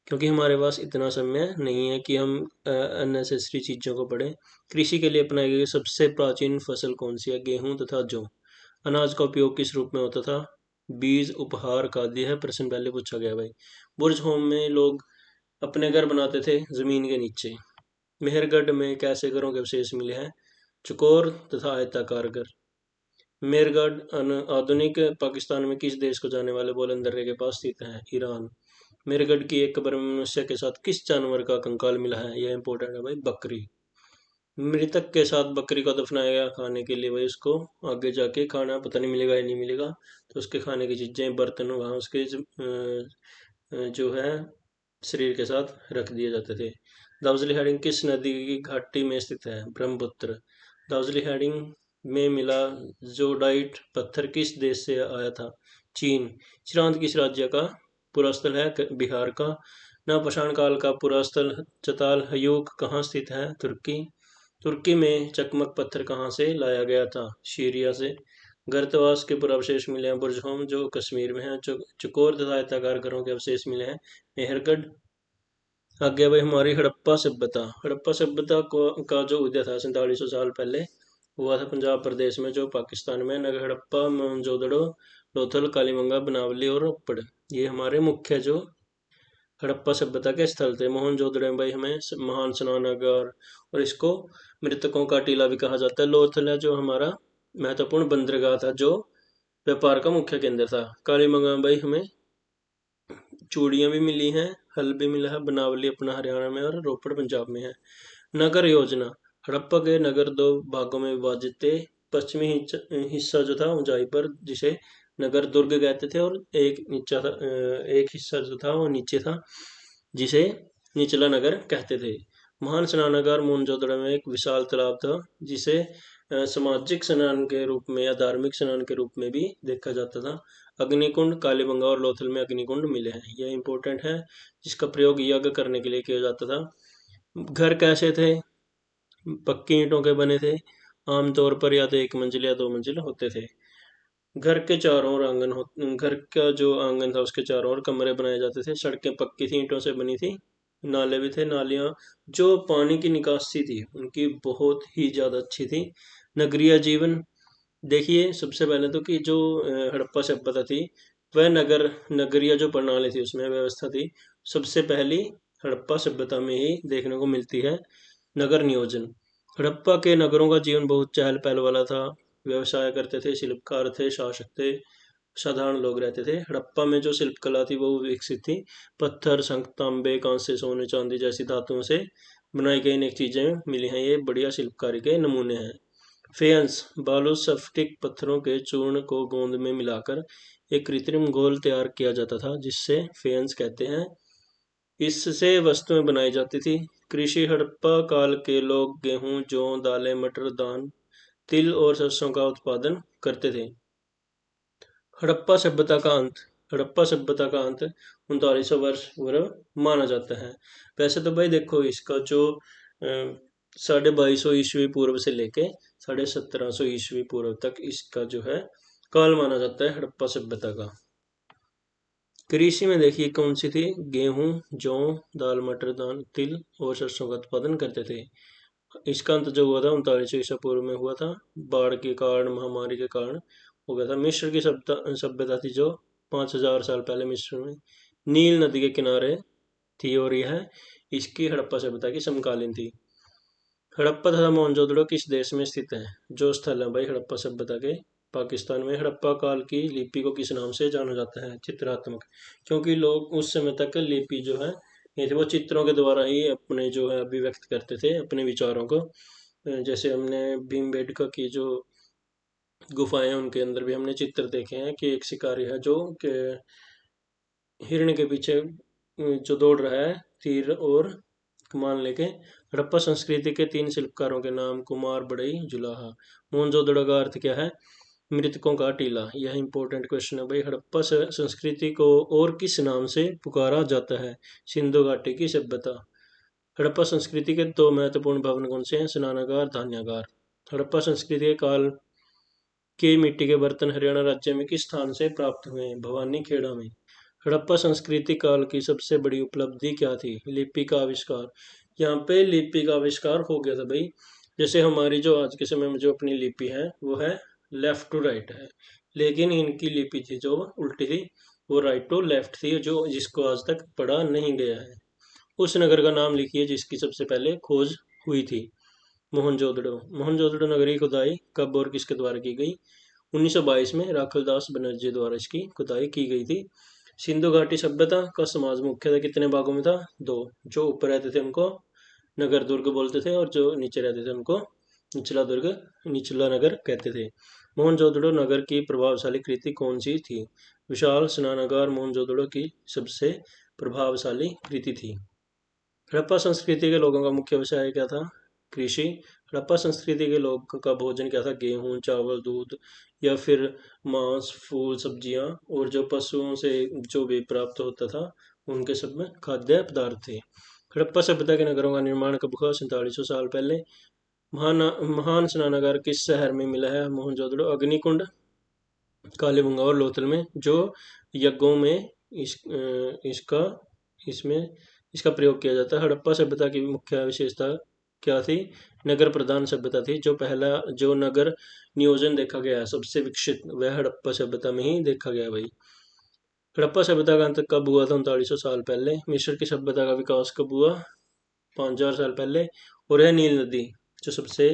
Speaker 1: क्योंकि हमारे पास इतना समय नहीं है कि हम अननेसेसरी चीज़ों को पढ़ें। कृषि के लिए अपनाई गई सबसे प्राचीन फसल कौन सी है? गेहूं तथा जौ। अनाज का उपयोग किस रूप में होता था? बीज, उपहार, खाद्य है प्रश्न पहले पूछा गया भाई। बुर्ज होम में लोग अपने घर बनाते थे जमीन के नीचे। मेहरगढ़ में कैसे घरों के अवशेष मिले हैं? चौकोर तथा आयताकार घर। मेहरगढ़ आधुनिक पाकिस्तान में किस देश को जाने वाले बोलन दर्रे के पास स्थित है? ईरान। मेरगढ़ की एक कब्र में मनुष्य के साथ किस जानवर का कंकाल मिला है? यह इंपॉर्टेंट है भाई, बकरी। मृतक के साथ बकरी को दफनाया गया खाने के लिए भाई, उसको आगे जाके खाना पता नहीं मिलेगा या नहीं मिलेगा, तो उसके खाने की चीजें, बर्तन वहाँ उसके जो है शरीर के साथ रख दिए जाते थे। दाउजली हेडिंग किस नदी की घाटी में स्थित है? ब्रह्मपुत्र। दाउजली हेडिंग में मिला जोडाइट पत्थर किस देश से आया था? चीन। चिरांद किस राज्य का पुरास्थल है? बिहार का। नवपाषाण काल का पुरास्थल चताल हयूक कहाँ स्थित है? तुर्की। तुर्की में चकमक पत्थर कहाँ से लाया गया था? सीरिया से। गर्तवास के पुरावशेष मिले हैं बुर्जहोम जो कश्मीर में है। चकोर तथा आयताकार घरों के अवशेष मिले हैं मेहरगढ़। आगे भाई हमारी हड़प्पा सभ्यता। हड़प्पा सभ्यता को का जो उदय था 4700 साल पहले हुआ था पंजाब प्रदेश में, जो पाकिस्तान में। नगर हड़प्पा, मोहनजोदड़ो, लोथल, कालीबंगा, बनावली और रोपड़, ये हमारे मुख्य जो हड़प्पा सभ्यता के स्थल थे। मोहनजोदड़ो में भाई हमें महान स्नानागार और इसको मृतकों का टीला भी कहा जाता है। लोथल है जो हमारा महत्वपूर्ण बंदरगाह था, जो व्यापार का मुख्य केंद्र था। कालीबंगा में भाई हमें चूड़ियाँ भी मिली हैं, हल भी मिला है। बनावली अपना हरियाणा में और रोपड़ पंजाब में है। नगर योजना। हड़प्पा के नगर दो भागों में विभाजित थे। पश्चिमी हिस्सा जो था ऊंचाई पर, जिसे नगर दुर्ग कहते थे, और एक नीचा था, एक हिस्सा जो था वो नीचे था, जिसे निचला नगर कहते थे। महान स्नानागार मोहनजोदड़ो में एक विशाल तालाब था, जिसे सामाजिक स्नान के रूप में या धार्मिक स्नान के रूप में भी देखा जाता था। अग्निकुंड कालीबंगा और लोथल में अग्निकुंड मिले हैं, यह इंपॉर्टेंट है, जिसका प्रयोग यज्ञ करने के लिए किया जाता था। घर कैसे थे? पक्की ईंटों के बने थे, आमतौर पर या तो एक मंजिल या दो मंजिल होते थे। घर के चारों ओर घर का जो आंगन था उसके चारों ओर कमरे बनाए जाते थे। सड़कें पक्की थी, ईंटों से बनी थी। नाले भी थे, नालियाँ जो पानी की निकासी थी उनकी बहुत ही ज़्यादा अच्छी थी। नगरीय जीवन। देखिए सबसे पहले तो कि जो हड़प्पा सभ्यता थी, वह नगरीय जो प्रणाली थी उसमें व्यवस्था थी, सबसे पहली हड़प्पा सभ्यता में ही देखने को मिलती है। नगर नियोजन। हड़प्पा के नगरों का जीवन बहुत चहल पहल वाला था। व्यवसाय करते थे, शिल्पकार थे, शासक थे, साधारण लोग रहते थे। हड़प्पा में जो शिल्पकला थी वो विकसित थी। पत्थर, शंख, तांबे, कांसे, सोने, चांदी जैसी धातुओं से बनाई गई अनेक चीजें मिली हैं, ये बढ़िया शिल्पकारी के नमूने हैं। फेयंस। बालूसफ्टिक पत्थरों के चूर्ण को गोंद में मिलाकर एक कृत्रिम घोल तैयार किया जाता था, जिससे फेयंस कहते हैं। इससे वस्तुएं बनाई जाती थी। कृषि। हड़प्पा काल के लोग गेहूं, जौ, दालें, मटर, धान, तिल और सरसों का उत्पादन करते थे। हड़प्पा सभ्यता का अंत। हड़प्पा सभ्यता का अंत 3900 वर्ष पूर्व माना जाता है। वैसे तो भाई देखो, इसका जो 2250 ईस्वी पूर्व से लेके 1750 ईस्वी पूर्व तक इसका जो है काल माना जाता है हड़प्पा सभ्यता का। कृषि में देखिए कौन सी थी? गेहूं, जौ, दाल, मटर, दान, तिल और सरसों का उत्पादन करते थे। इसका अंत जो हुआ था 3900 ईसा पूर्व में हुआ था, बाढ़ के कारण, महामारी के कारण हो गया था। मिस्र की सभ्यता सभ्यता थी जो 5000 साल पहले मिस्र में नील नदी के किनारे थी, और यह इसकी हड़प्पा सभ्यता की समकालीन थी। हड़प्पा तथा मोहनजोदड़ो किस देश में स्थित है? जो स्थल है भाई हड़प्पा सभ्यता के, पाकिस्तान में। हड़प्पा काल की लिपि को किस नाम से जाना जाता है? चित्रात्मक। क्योंकि लोग उस समय तक लिपि जो है ये थे, वो चित्रों के द्वारा ही अपने जो है अभिव्यक्त करते थे अपने विचारों को। जैसे हमने भीमबेटका की जो गुफाएं हैं उनके अंदर भी हमने चित्र देखे हैं कि एक शिकारी है जो कि हिरण के पीछे जो दौड़ रहा है, तीर और कमान लेके। हड़प्पा संस्कृति के 3 शिल्पकारों के नाम? कुमार, बढ़ई, जुलाहा। मोहनजोदड़ो का अर्थ क्या है? मृतकों का टीला। यह इंपॉर्टेंट क्वेश्चन है भाई। हड़प्पा संस्कृति को और किस नाम से पुकारा जाता है? सिंधु घाटी की सभ्यता। हड़प्पा संस्कृति के 2 महत्वपूर्ण भवन कौन से हैं? स्नानागार, धान्यागार। हड़प्पा संस्कृति के काल के मिट्टी के बर्तन हरियाणा राज्य में किस स्थान से प्राप्त हुए हैं? भवानी खेड़ा में। हड़प्पा संस्कृति काल की सबसे बड़ी उपलब्धि क्या थी? लिपि का आविष्कार। यहाँ पे लिपि का आविष्कार हो गया था भाई। जैसे हमारी जो आज के समय में जो अपनी लिपि है वो है लेफ्ट टू राइट है, लेकिन इनकी लिपि थी जो उल्टी थी, वो राइट टू लेफ्ट थी, जो जिसको आज तक पढ़ा नहीं गया है। उस नगर का नाम लिखिए जिसकी सबसे पहले खोज हुई थी। मोहनजोदड़ो। मोहनजोदड़ो नगरी की खुदाई कब और किसके द्वारा की गई? 1922 में राखलदास बनर्जी द्वारा इसकी खुदाई की गई थी। सिंधु घाटी सभ्यता का समाज मुख्यतः कितने भागों में था? दो। जो ऊपर रहते थे उनको नगर दुर्ग बोलते थे, और जो नीचे रहते थे उनको निचला दुर्ग, निचला नगर कहते थे। मोहनजोदड़ो नगर की प्रभावशाली कृति कौन सी थी? विशाल स्नानागार मोहनजोदड़ो की सबसे प्रभावशाली कृति थी। हड़प्पा संस्कृति के लोगों का मुख्य व्यवसाय क्या था? कृषि। हड़प्पा संस्कृति के लोगों का भोजन क्या था? गेहूं, चावल, दूध या फिर मांस, फूल, सब्जियां, और जो पशुओं से जो भी प्राप्त होता था उनके सब में खाद्य पदार्थ थे। हड़प्पा सभ्यता के नगरों का निर्माण कब हुआ? 4700 साल पहले। महान महान स्नानागार किस शहर में मिला है? मोहनजोदड़ो, अग्निकुंड, कालीबंगा और लोथल में। जो यज्ञों में इसका इसमें इसका प्रयोग किया जाता है। हड़प्पा सभ्यता की मुख्य विशेषता क्या थी? नगर प्रधान सभ्यता थी। जो पहला जो नगर नियोजन देखा गया है सबसे विकसित, वह हड़प्पा सभ्यता में ही देखा गया भाई। हड़प्पा सभ्यता का अंत कब हुआ था? 3900 साल पहले। मिस्र की सभ्यता का विकास कब हुआ? 5000 साल पहले। और यह नील नदी, जो सबसे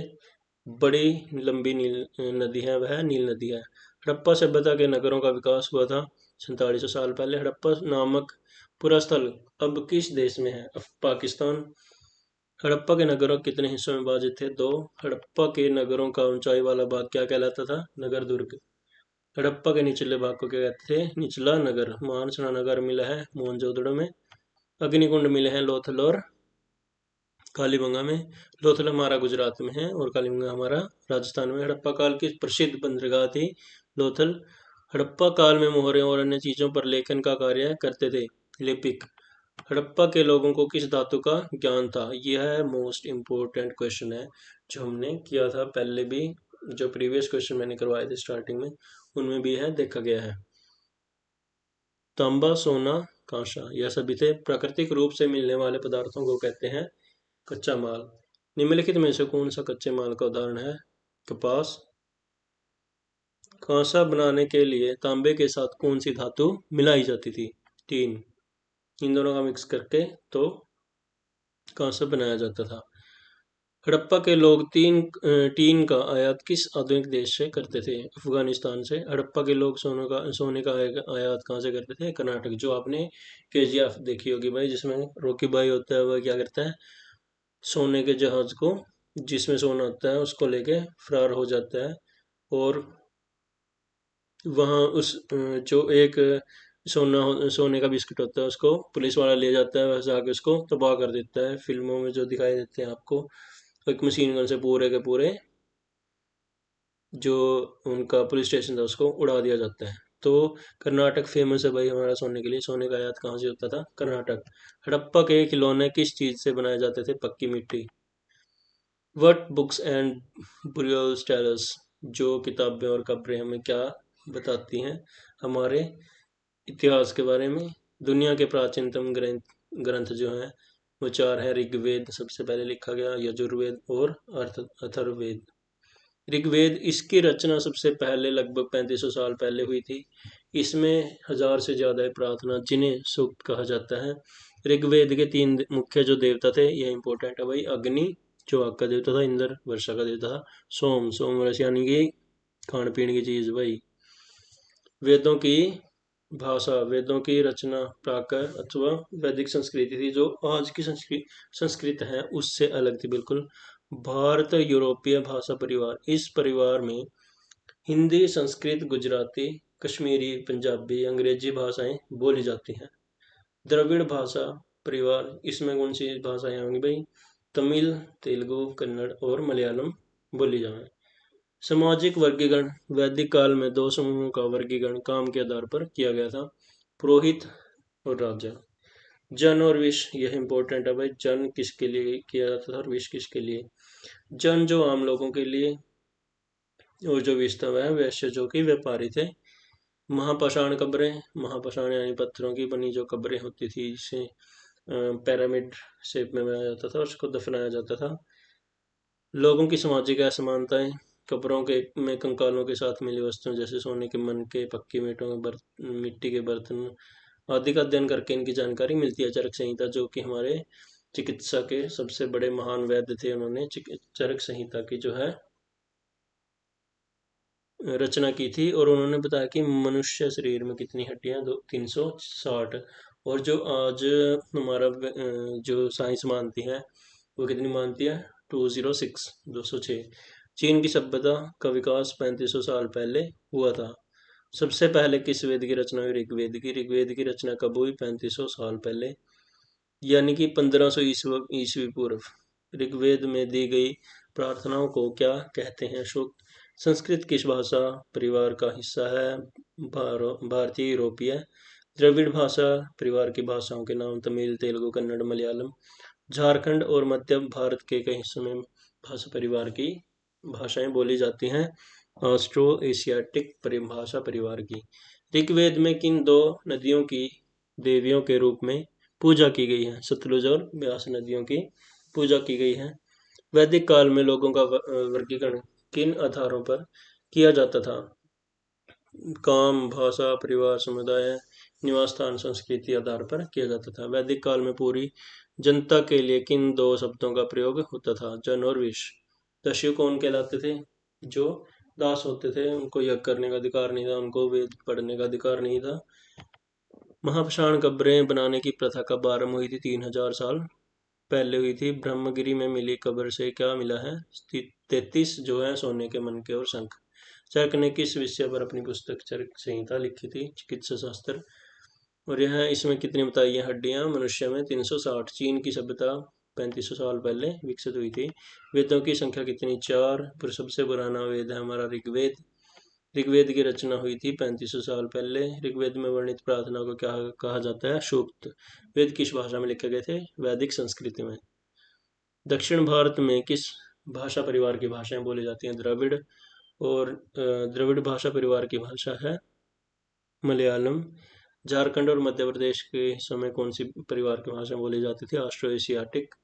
Speaker 1: बड़ी लंबी नील नदी है, वह नील नदी है। हड़प्पा सभ्यता के नगरों का विकास हुआ था 4700 साल पहले। हड़प्पा नामक पूरा स्थल अब किस देश में है? अब पाकिस्तान। हड़प्पा के नगरों कितने हिस्सों में विभाजित थे? दो। हड़प्पा के नगरों का ऊंचाई वाला भाग क्या कहलाता था? नगर दुर्ग। हड़प्पा के निचले भाग को क्या कहते थे? निचला नगर। महान स्नानागार मिला है मोहनजोदड़ो में। अग्निकुंड मिले हैं लोथल और कालीबंगा में। लोथल हमारा गुजरात में है और कालीबंगा हमारा राजस्थान में। हड़प्पा काल की प्रसिद्ध बंदरगाह थी लोथल। हड़प्पा काल में मोहरें और अन्य चीजों पर लेखन का कार्य करते थे लिपिक। हड़प्पा के लोगों को किस धातु का ज्ञान था? यह मोस्ट इम्पोर्टेंट क्वेश्चन है जो हमने किया था पहले भी, जो प्रीवियस क्वेश्चन मैंने करवाए थे स्टार्टिंग में, उनमें भी है देखा गया है। तांबा, सोना, कांसा, यह सभी थे। प्राकृतिक रूप से मिलने वाले पदार्थों को कहते हैं कच्चा माल। निम्नलिखित में से कौन सा कच्चे माल का उदाहरण है? कपास। कांसा बनाने के लिए तांबे के साथ कौन सी धातु मिलाई जाती थी? टीन। इन दोनों का मिक्स करके तो कांसा बनाया जाता था। हड़प्पा के लोग टीन का आयात किस आधुनिक देश से करते थे? अफगानिस्तान से। हड़प्पा के लोग सोने का आयात कहाँ से करते थे? कर्नाटक। जो आपने केजीएफ देखी होगी भाई, जिसमें रॉकी भाई होता है, वह क्या करता है? सोने के जहाज को, जिसमें सोना होता है, उसको लेके फरार हो जाता है, और वहाँ जो एक सोने का बिस्किट होता है उसको पुलिस वाला ले जाता है, वैसे आके उसको तबाह कर देता है। फिल्मों में जो दिखाई देते हैं आपको, एक मशीन गन से पूरे के पूरे जो उनका पुलिस स्टेशन था उसको उड़ा दिया जाता है। तो कर्नाटक फेमस है भाई हमारा सोने के लिए। सोने का आयात कहाँ से होता था? कर्नाटक। हड़प्पा के खिलौने किस चीज से बनाए जाते थे? पक्की मिट्टी। What books and burials tell us, जो किताबें और कब्रें हमें क्या बताती हैं? हमारे इतिहास के बारे में। दुनिया के प्राचीनतम ग्रंथ ग्रंथ जो हैं वो चार हैं। ऋग्वेद सबसे पहले लिखा गया, यजुर्वेद और अथर्ववेद। ऋग्वेद, इसकी रचना सबसे पहले लगभग 3500 साल पहले हुई थी। इसमें 1000 से ज्यादा प्रार्थना जिन्हें सूक्त कहा जाता है। ऋग्वेद के तीन मुख्य जो देवता थे, यह इंपॉर्टेंट है भाई। अग्नि जो आग का देवता था, इंद्र वर्षा का देवता था, सोम सोमरस यानी कि खान पीने की चीज भाई। वेदों की भाषा, वेदों की रचना प्राकर अथवा वैदिक संस्कृति थी, जो आज की संस्कृत है उससे अलग थी बिल्कुल। भारत यूरोपीय भाषा परिवार, इस परिवार में हिंदी, संस्कृत, गुजराती, कश्मीरी, पंजाबी, अंग्रेजी भाषाएं बोली जाती हैं। द्रविड़ भाषा परिवार, इसमें कौन सी भाषाएं होंगी भाई? तमिल, तेलुगु, कन्नड़ और मलयालम बोली जाए। सामाजिक वर्गीकरण, वैदिक काल में दो समूहों का वर्गीकरण काम के आधार पर किया गया था, पुरोहित और राजा। जन और विष, यह इंपॉर्टेंट है भाई। जन किसके लिए किया जाता था और विष किसके लिए? जन जो आम लोगों के लिए, और जो विष्णु है वैश्य जो कि व्यापारी थे। महापाषाण कब्रें, महापाषाण यानी पत्थरों की बनी जो कब्रें होती थी, जिसे पैरामिड शेप में बनाया जाता था, उसको दफनाया जाता था। लोगों की सामाजिक असमानताएं, कब्रों के में कंकालों के साथ मिली वस्तुएं जैसे सोने के मनके, पक्की मीटों के बर्तन, मिट्टी के बर्तन आदि का अध्ययन करके इनकी जानकारी मिलती है। चरक संहिता जो कि हमारे चिकित्सा के सबसे बड़े महान वैद्य थे, उन्होंने चरक संहिता की जो है रचना की थी। और उन्होंने बताया कि मनुष्य शरीर में कितनी हड्डियां, दो 360। और जो आज हमारा जो साइंस मानती है वो कितनी मानती है, 206, 206। चीन की सभ्यता का विकास 3500 साल पहले हुआ था। सबसे पहले किस वेद की रचना हुई, ऋग्वेद की। ऋग्वेद की रचना कब हुई, 3500 साल पहले, यानी कि 1500 ईस्वी ईस्वी पूर्व। ऋग्वेद में दी गई प्रार्थनाओं को क्या कहते हैं, सूक्त। संस्कृत किस भाषा परिवार का हिस्सा है, भारतीय यूरोपीय। द्रविड़ भाषा परिवार की भाषाओं के नाम, तमिल, तेलुगु, कन्नड़, मलयालम। झारखंड और मध्य भारत के कई हिस्सों में भाषा परिवार की भाषाएं बोली जाती हैं, ऑस्ट्रो एशियाटिक परिभाषा परिवार की। ऋग्वेद में किन दो नदियों की देवियों के रूप में पूजा की गई है, सतलुज और ब्यास नदियों की पूजा की गई है। वैदिक काल में लोगों का वर्गीकरण किन आधारों पर किया जाता था, काम, भाषा, परिवार, समुदाय, निवास स्थान, संस्कृति आधार पर किया जाता था। वैदिक काल में पूरी जनता के लिए किन दो शब्दों का प्रयोग होता था, जन और विष। दस्यु कौन कहलाते थे, जो दास होते थे, उनको यज्ञ करने का अधिकार नहीं था, उनको वेद पढ़ने का अधिकार नहीं था। महापाषाण कब्रें बनाने की प्रथा कब आरंभ हुई थी, 3000 साल पहले हुई थी। ब्रह्मगिरी में मिली कब्र से क्या मिला है, 33 जो है सोने के मनके और शंख। चरक ने किस विषय पर अपनी पुस्तक चरक संहिता लिखी थी, चिकित्सा शास्त्र। और यह इसमें कितनी बताई है हड्डियां, मनुष्य में 360। चीन की सभ्यता 3500 साल पहले विकसित हुई थी। वेदों की संख्या कितनी, 4। पर सबसे पुराना वेद है हमारा ऋग्वेद। ऋग्वेद की रचना हुई थी 3500 साल पहले। ऋग्वेद में वर्णित प्रार्थना को क्या कहा जाता है, सूक्त। वेद किस भाषा में लिखे गए थे, वैदिक संस्कृति में। दक्षिण भारत में किस भाषा परिवार की भाषाएं बोली जाती हैं, द्रविड़। और द्रविड़ भाषा परिवार की भाषा है मलयालम। झारखंड और मध्य प्रदेश के समय कौन सी परिवार की भाषा बोली जाती थी, ऑस्ट्रो एशियाटिक।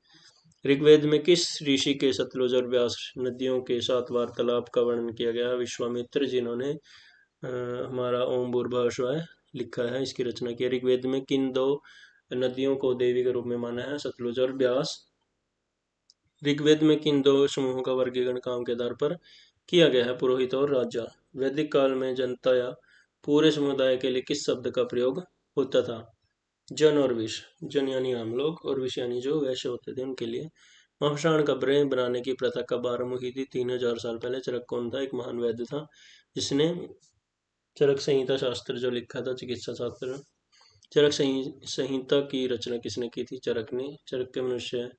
Speaker 1: ऋग्वेद में किस ऋषि के सतलुज और ब्यास नदियों के साथ वार्तालाप का वर्णन किया गया है, विश्वामित्र, जिन्होंने हमारा ओम भूर्भुवः स्वः लिखा है, इसकी रचना की। ऋग्वेद में किन दो नदियों को देवी के रूप में माना है, सतलुज और ब्यास। ऋग्वेद में किन दो समूहों का वर्गीकरण काम के आधार पर किया गया है, पुरोहित और राजा। वैदिक काल में जनता या पूरे समुदाय के लिए किस शब्द का प्रयोग होता था, जन और विष। जन यानी आम लोग और विष यानी जो वैश्य होते थे उनके लिए। महापाषाण कब्रें बनाने की प्रथा कब आरंभ हुई थी, 3000 साल पहले। चरक कौन था, एक महान वैद्य था जिसने चरक संहिता शास्त्र जो लिखा था, चिकित्सा शास्त्र। चरक संहिता की रचना किसने की थी, चरक ने। चरक के मनुष्य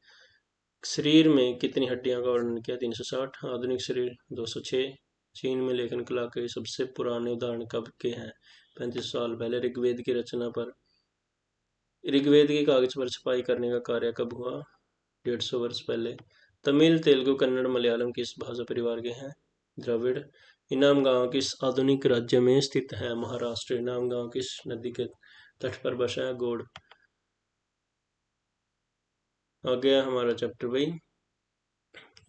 Speaker 1: शरीर में कितनी हड्डियां का वर्णन किया, 360। आधुनिक शरीर 206। चीन में लेखन कला के सबसे पुराने उदाहरण कब के हैं, 35 साल पहले। ऋग्वेद की रचना पर ऋग्वेद के कागज पर छपाई करने का कार्य कब हुआ, 150 वर्ष पहले। तमिल, तेलुगु, कन्नड़, मलयालम किस भाषा परिवार के हैं, द्रविड़। इनाम गांव किस आधुनिक राज्य में स्थित है, महाराष्ट्र। इनाम गांव किस नदी के तट पर बसा है, गोड। आ गया हमारा चैप्टर भाई,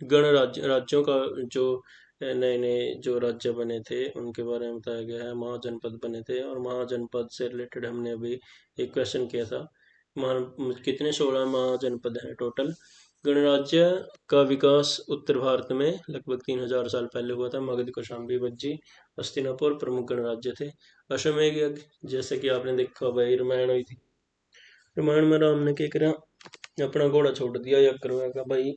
Speaker 1: गणराज्य, राज्यों का जो नए नए जो राज्य बने थे उनके बारे में बताया गया है। महाजनपद बने थे, और महाजनपद से रिलेटेड हमने अभी एक क्वेश्चन किया था। कितने 16 महाजनपद हैं टोटल। गणराज्य का विकास उत्तर भारत में लगभग 3000 साल पहले हुआ था। मगध, कौशाम्बी, भज्जी, हस्तिनापुर प्रमुख गणराज्य थे। अश्वमेध यज्ञ जैसे कि आपने देखा भाई, रामायण हुई थी। रामायण में राम ने क्या करा, अपना घोड़ा छोड़ दिया यज्ञ करवाएगा भाई,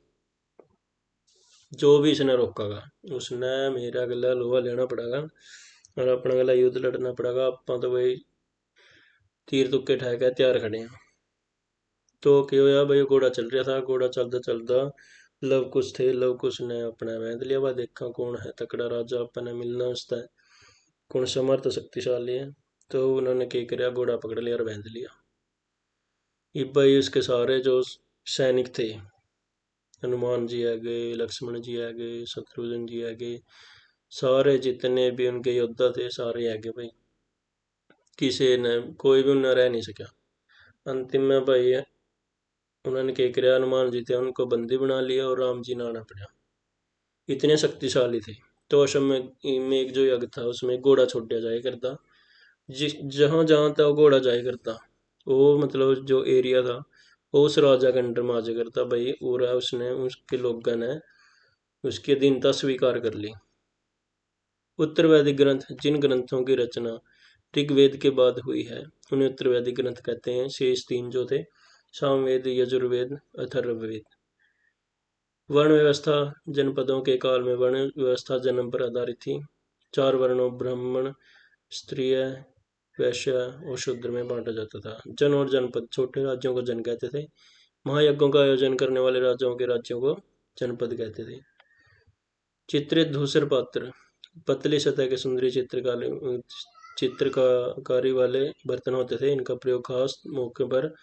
Speaker 1: जो भी इसने रोकेगा उसने मेरा गला लोहा लेना पड़ेगा और अपना गला युद्ध लड़ना पड़ेगा। अपा तो भाई तीर तुक्के ठा के तैयार खड़े हैं। तो क्या होया भाई, घोड़ा चल रहा था, घोड़ा चलता चलता लव कुश थे, लव कुश ने अपना वैद लिया। वह देखा कौन है तकड़ा राजा, अपने मिलना उसका है, कौन समर्थ शक्तिशाली है। तो उन्होंने क्या किया, घोड़ा पकड़ लिया और बांध लिया। ये भाई उसके सारे जो सैनिक थे, हनुमान जी आ गए, लक्ष्मण जी आ गए, शत्रुघ्न जी आ गए, सारे जितने भी उनके योद्धा थे सारे आ गए भाई, किसी ने कोई भी उन्हें रह नहीं सका। अंतिम में भाई उन्होंने क्या किया, हनुमान जी थे उनको बंदी बना लिया और राम जी नाना पड़ा। इतने शक्तिशाली थे। तो में एक जो यज्ञ था उसमें घोड़ा छोड़ दिया जाया करता, जिस जहां जहां था वो घोड़ा जाया करता, वो मतलब जो एरिया था वो उस राजा के अंडर में आ जाया करता भाई, पूरा उसने उसके लोगों ने उसकी अधीनता स्वीकार कर ली। उत्तर वैदिक ग्रंथ, जिन ग्रंथों की रचना ऋग्वेद के बाद हुई है उन्हें उत्तर वैदिक ग्रंथ कहते हैं। शेष तीन जो थे, सामवेद, यजुर्वेद, अथर्ववेद। वर्ण व्यवस्था, जनपदों के काल में वर्ण व्यवस्था जन्म पर आधारित थी। चार वर्णों ब्राह्मण, क्षत्रिय, वैश्य और शूद्र में बांटा जाता था। जन और जनपद, छोटे राज्यों को जन कहते थे। महायज्ञों का आयोजन करने वाले राजाओं के राज्यों को जनपद कहते थे। चित्रित धूसर पात्र, पतली सतह के सुंदरी चित्रकारी वाले बर्तन होते थे। इनका प्रयोग खास मौके पर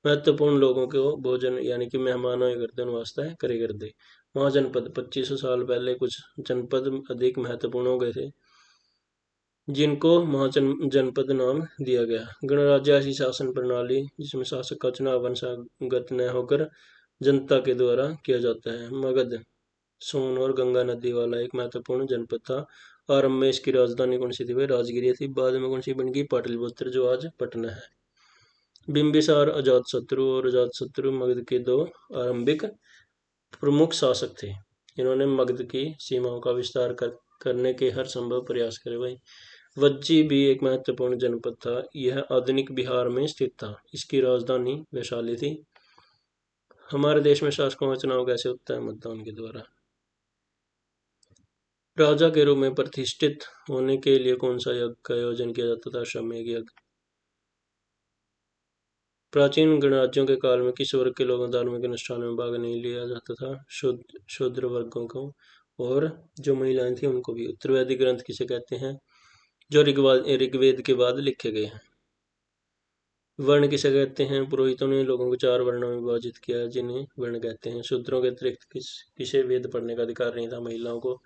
Speaker 1: महत्वपूर्ण लोगों को भोजन यानी कि मेहमानों या गर्दन वास्ते करे करते। महाजनपद, 2500 साल पहले कुछ जनपद अधिक महत्वपूर्ण हो गए थे जिनको महाजनपद नाम दिया गया। गणराज्य ऐसी शासन प्रणाली जिसमें शासक का चुनाव वंशागत न होकर जनता के द्वारा किया जाता है। मगध, सोन और गंगा नदी वाला एक महत्वपूर्ण जनपद था। आरंभ में इसकी राजधानी कौन सी थी भाई? राजगिरी थी। बाद में कौन सी बन गई? पाटलिपुत्र, जो आज पटना है। बिंबिसार, अजातशत्रु और अजातशत्रु मगध के दो आरंभिक प्रमुख शासक थे। इन्होंने मगध की सीमाओं का विस्तार करने के हर संभव प्रयास करे भाई। वज्जी भी एक महत्वपूर्ण जनपद था। यह आधुनिक बिहार में स्थित था। इसकी राजधानी वैशाली थी। हमारे देश में शासकों का चुनाव कैसे होता है? मतदान के द्वारा। राजा के रूप में प्रतिष्ठित होने के लिए कौन सा यज्ञ का आयोजन किया जाता था? अश्वमेध यज्ञ। प्राचीन गणराज्यों के काल में किस वर्ग के लोगों धार्मिक अनुष्ठानों में भाग नहीं लिया जाता था? शूद्र वर्गों को, और जो महिलाएं थी उनको भी। उत्तर वैदिक ग्रंथ किसे कहते हैं? जो ऋग्वेद के बाद लिखे गए हैं। वर्ण किसे कहते हैं? पुरोहितों ने लोगों को चार वर्णों में विभाजित किया है जिन्हें वर्ण कहते हैं। शूद्रों के अतिरिक्त किसे वेद पढ़ने का अधिकार नहीं था? महिलाओं को।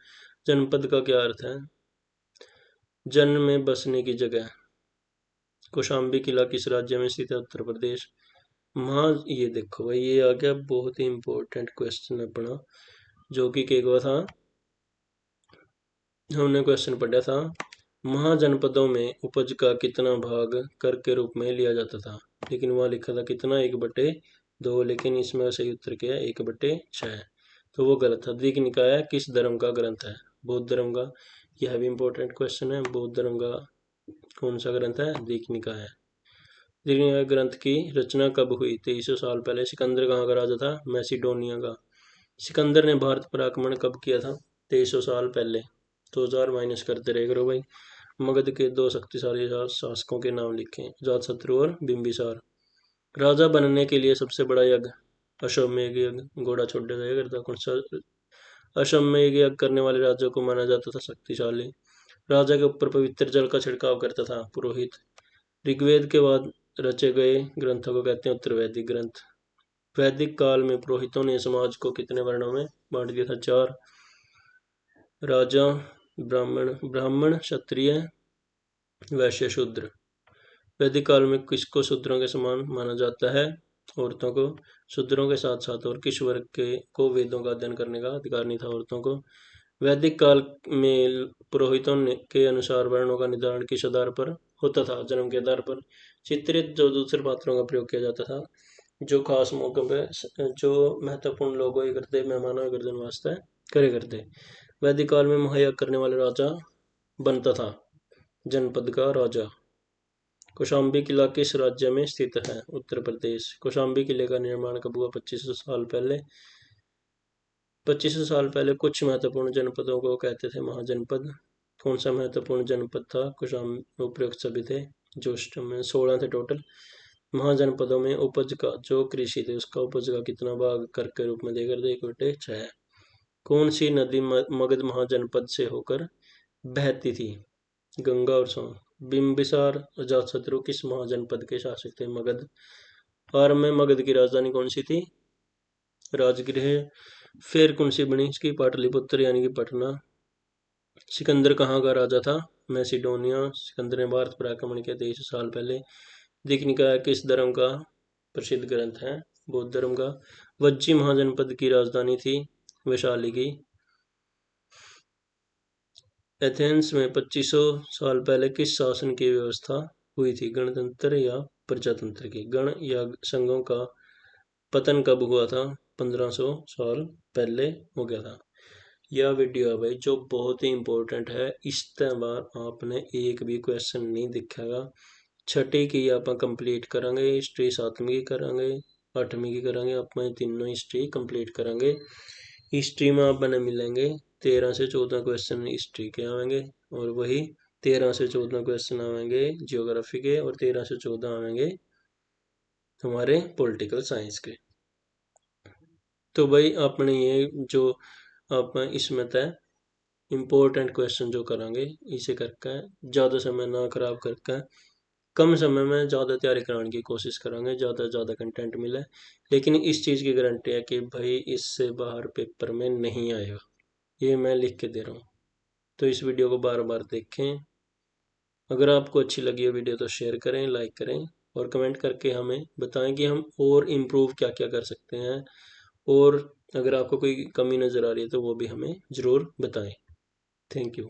Speaker 1: जनपद का क्या अर्थ है? जन में बसने की जगह। कौशाम्बी किला किस राज्य में स्थित है? उत्तर प्रदेश। ये देखो भाई, ये आ गया बहुत ही इंपॉर्टेंट क्वेश्चन अपना, जो कि क्या हुआ था, हमने क्वेश्चन पढ़ा था। महाजनपदों में उपज का कितना भाग कर के रूप में लिया जाता था? लेकिन वहां लिखा था कितना? 1/2। लेकिन इसमें सही उत्तर क्या है? 1/6। तो वो गलत था। दीघ निकाय किस धर्म का ग्रंथ है? बौद्ध धर्म का। यह भी इंपॉर्टेंट क्वेश्चन है। बौद्ध धर्म का कौन सा ग्रंथ है? दीघ निकाय। दीघ निकाय ग्रंथ की रचना कब हुई? 2300 साल पहले। सिकंदर कहाँ का राजा था? मैसिडोनिया का। सिकंदर ने भारत पर आक्रमण कब किया था? 2300 साल पहले। 2000 माइनस करते रह करो भाई। मगध के दो शक्तिशाली शासकों के नाम लिखें। अजातशत्रु और बिंबिसार। राजा बनने के लिए सबसे बड़ा यज्ञ? अश्वमेध यज्ञ। घोड़ा छोड़ दिया करता कौन सा? अश्वमेध यज्ञ करने वाले राजा को माना जाता था शक्तिशाली। राजा के ऊपर पवित्र जल का छिड़काव करता था पुरोहित। ऋग्वेद के बाद रचे गए ग्रंथों को कहते हैं उत्तर वैदिक ग्रंथ। वैदिक काल में पुरोहितों ने समाज को कितने वर्णों में बांट दिया था? 4। राजा, ब्राह्मण, क्षत्रिय, वैश्य, शूद्र। वैदिक काल में किसको शूद्रों के समान माना जाता है? औरतों को। शूद्रों के साथ साथ और किस वर्ग के को वेदों का अध्ययन करने का अधिकार नहीं था? औरतों को। वैदिक काल में पुरोहितों के अनुसार वर्णों का निर्धारण किस आधार पर होता था? जन्म के आधार पर। चित्रित जो दूसरे पात्रों का प्रयोग किया जाता था, जो खास मौकों पे जो महत्वपूर्ण लोग हुए करते, मेहमानों या गर्दन वास्ते करे करते। वैदिक काल में महायज्ञ करने वाले राजा बनता था जनपद का राजा। कौशाम्बी किला किस राज्य में स्थित है? उत्तर प्रदेश। कौशाम्बी किले का निर्माण कब हुआ? 2500 साल पहले। 2500 साल पहले कुछ महत्वपूर्ण जनपदों को कहते थे महाजनपद। कौन सा महत्वपूर्ण जनपद था? कौशाम्बी। उपयुक्त सभी थे, जो 16 थे टोटल। महाजनपदों में उपज का, जो कृषि थे उसका उपज का कितना भाग कर के रूप में देकर दे? 1/6। कौन सी नदी मगध महाजनपद से होकर बहती थी? गंगा और सोन। बिंबिसार अजातशत्रु किस महाजनपद के शासक थे? मगध। और में मगध की राजधानी कौन सी थी? राजगृह। फिर कौन सी बनी इसकी? पाटलिपुत्र यानी कि पटना। सिकंदर कहाँ का राजा था? मैसिडोनिया। सिकंदर ने भारत पर आक्रमण किया 2300 साल पहले। दीप निकाय किस धर्म का प्रसिद्ध ग्रंथ है? बौद्ध धर्म का। वज्जी महाजनपद की राजधानी थी? वैशाली की। एथेंस में 2500 साल पहले किस शासन की व्यवस्था हुई थी? गणतंत्र या प्रजातंत्र की? गण या संघों का पतन कब हुआ था? 1500 साल पहले हो गया था। यह वीडियो है भाई जो बहुत ही इंपॉर्टेंट है। इस बार आपने एक भी क्वेश्चन नहीं दिखेगा। छठी की आप कंप्लीट करेंगे, हिस्ट्री 7वीं की करेंगे, 8वीं की करेंगे, अपन तीनों हिस्ट्री कंप्लीट करेंगे। हिस्ट्री में अपन मिलेंगे 13 से 14 क्वेश्चन हिस्ट्री के आएंगे, और वही 13 से 14 क्वेश्चन आएंगे जियोग्राफी के, और 13 से 14 आएंगे हमारे पॉलिटिकल साइंस के। तो भाई आपने ये जो आप इसमें तय इम्पोर्टेंट क्वेश्चन जो करेंगे इसे करके ज़्यादा समय ना खराब करके कम समय में ज़्यादा तैयारी कराने की कोशिश करेंगे, ज़्यादा से ज़्यादा कंटेंट मिले। लेकिन इस चीज़ की गारंटी है कि भाई इससे बाहर पेपर में नहीं आएगा, ये मैं लिख के दे रहा हूँ। तो इस वीडियो को बार बार देखें। अगर आपको अच्छी लगी है वीडियो तो शेयर करें, लाइक करें, और कमेंट करके हमें बताएं कि हम और इम्प्रूव क्या क्या कर सकते हैं। और अगर आपको कोई कमी नज़र आ रही है तो वो भी हमें ज़रूर बताएं। Thank you.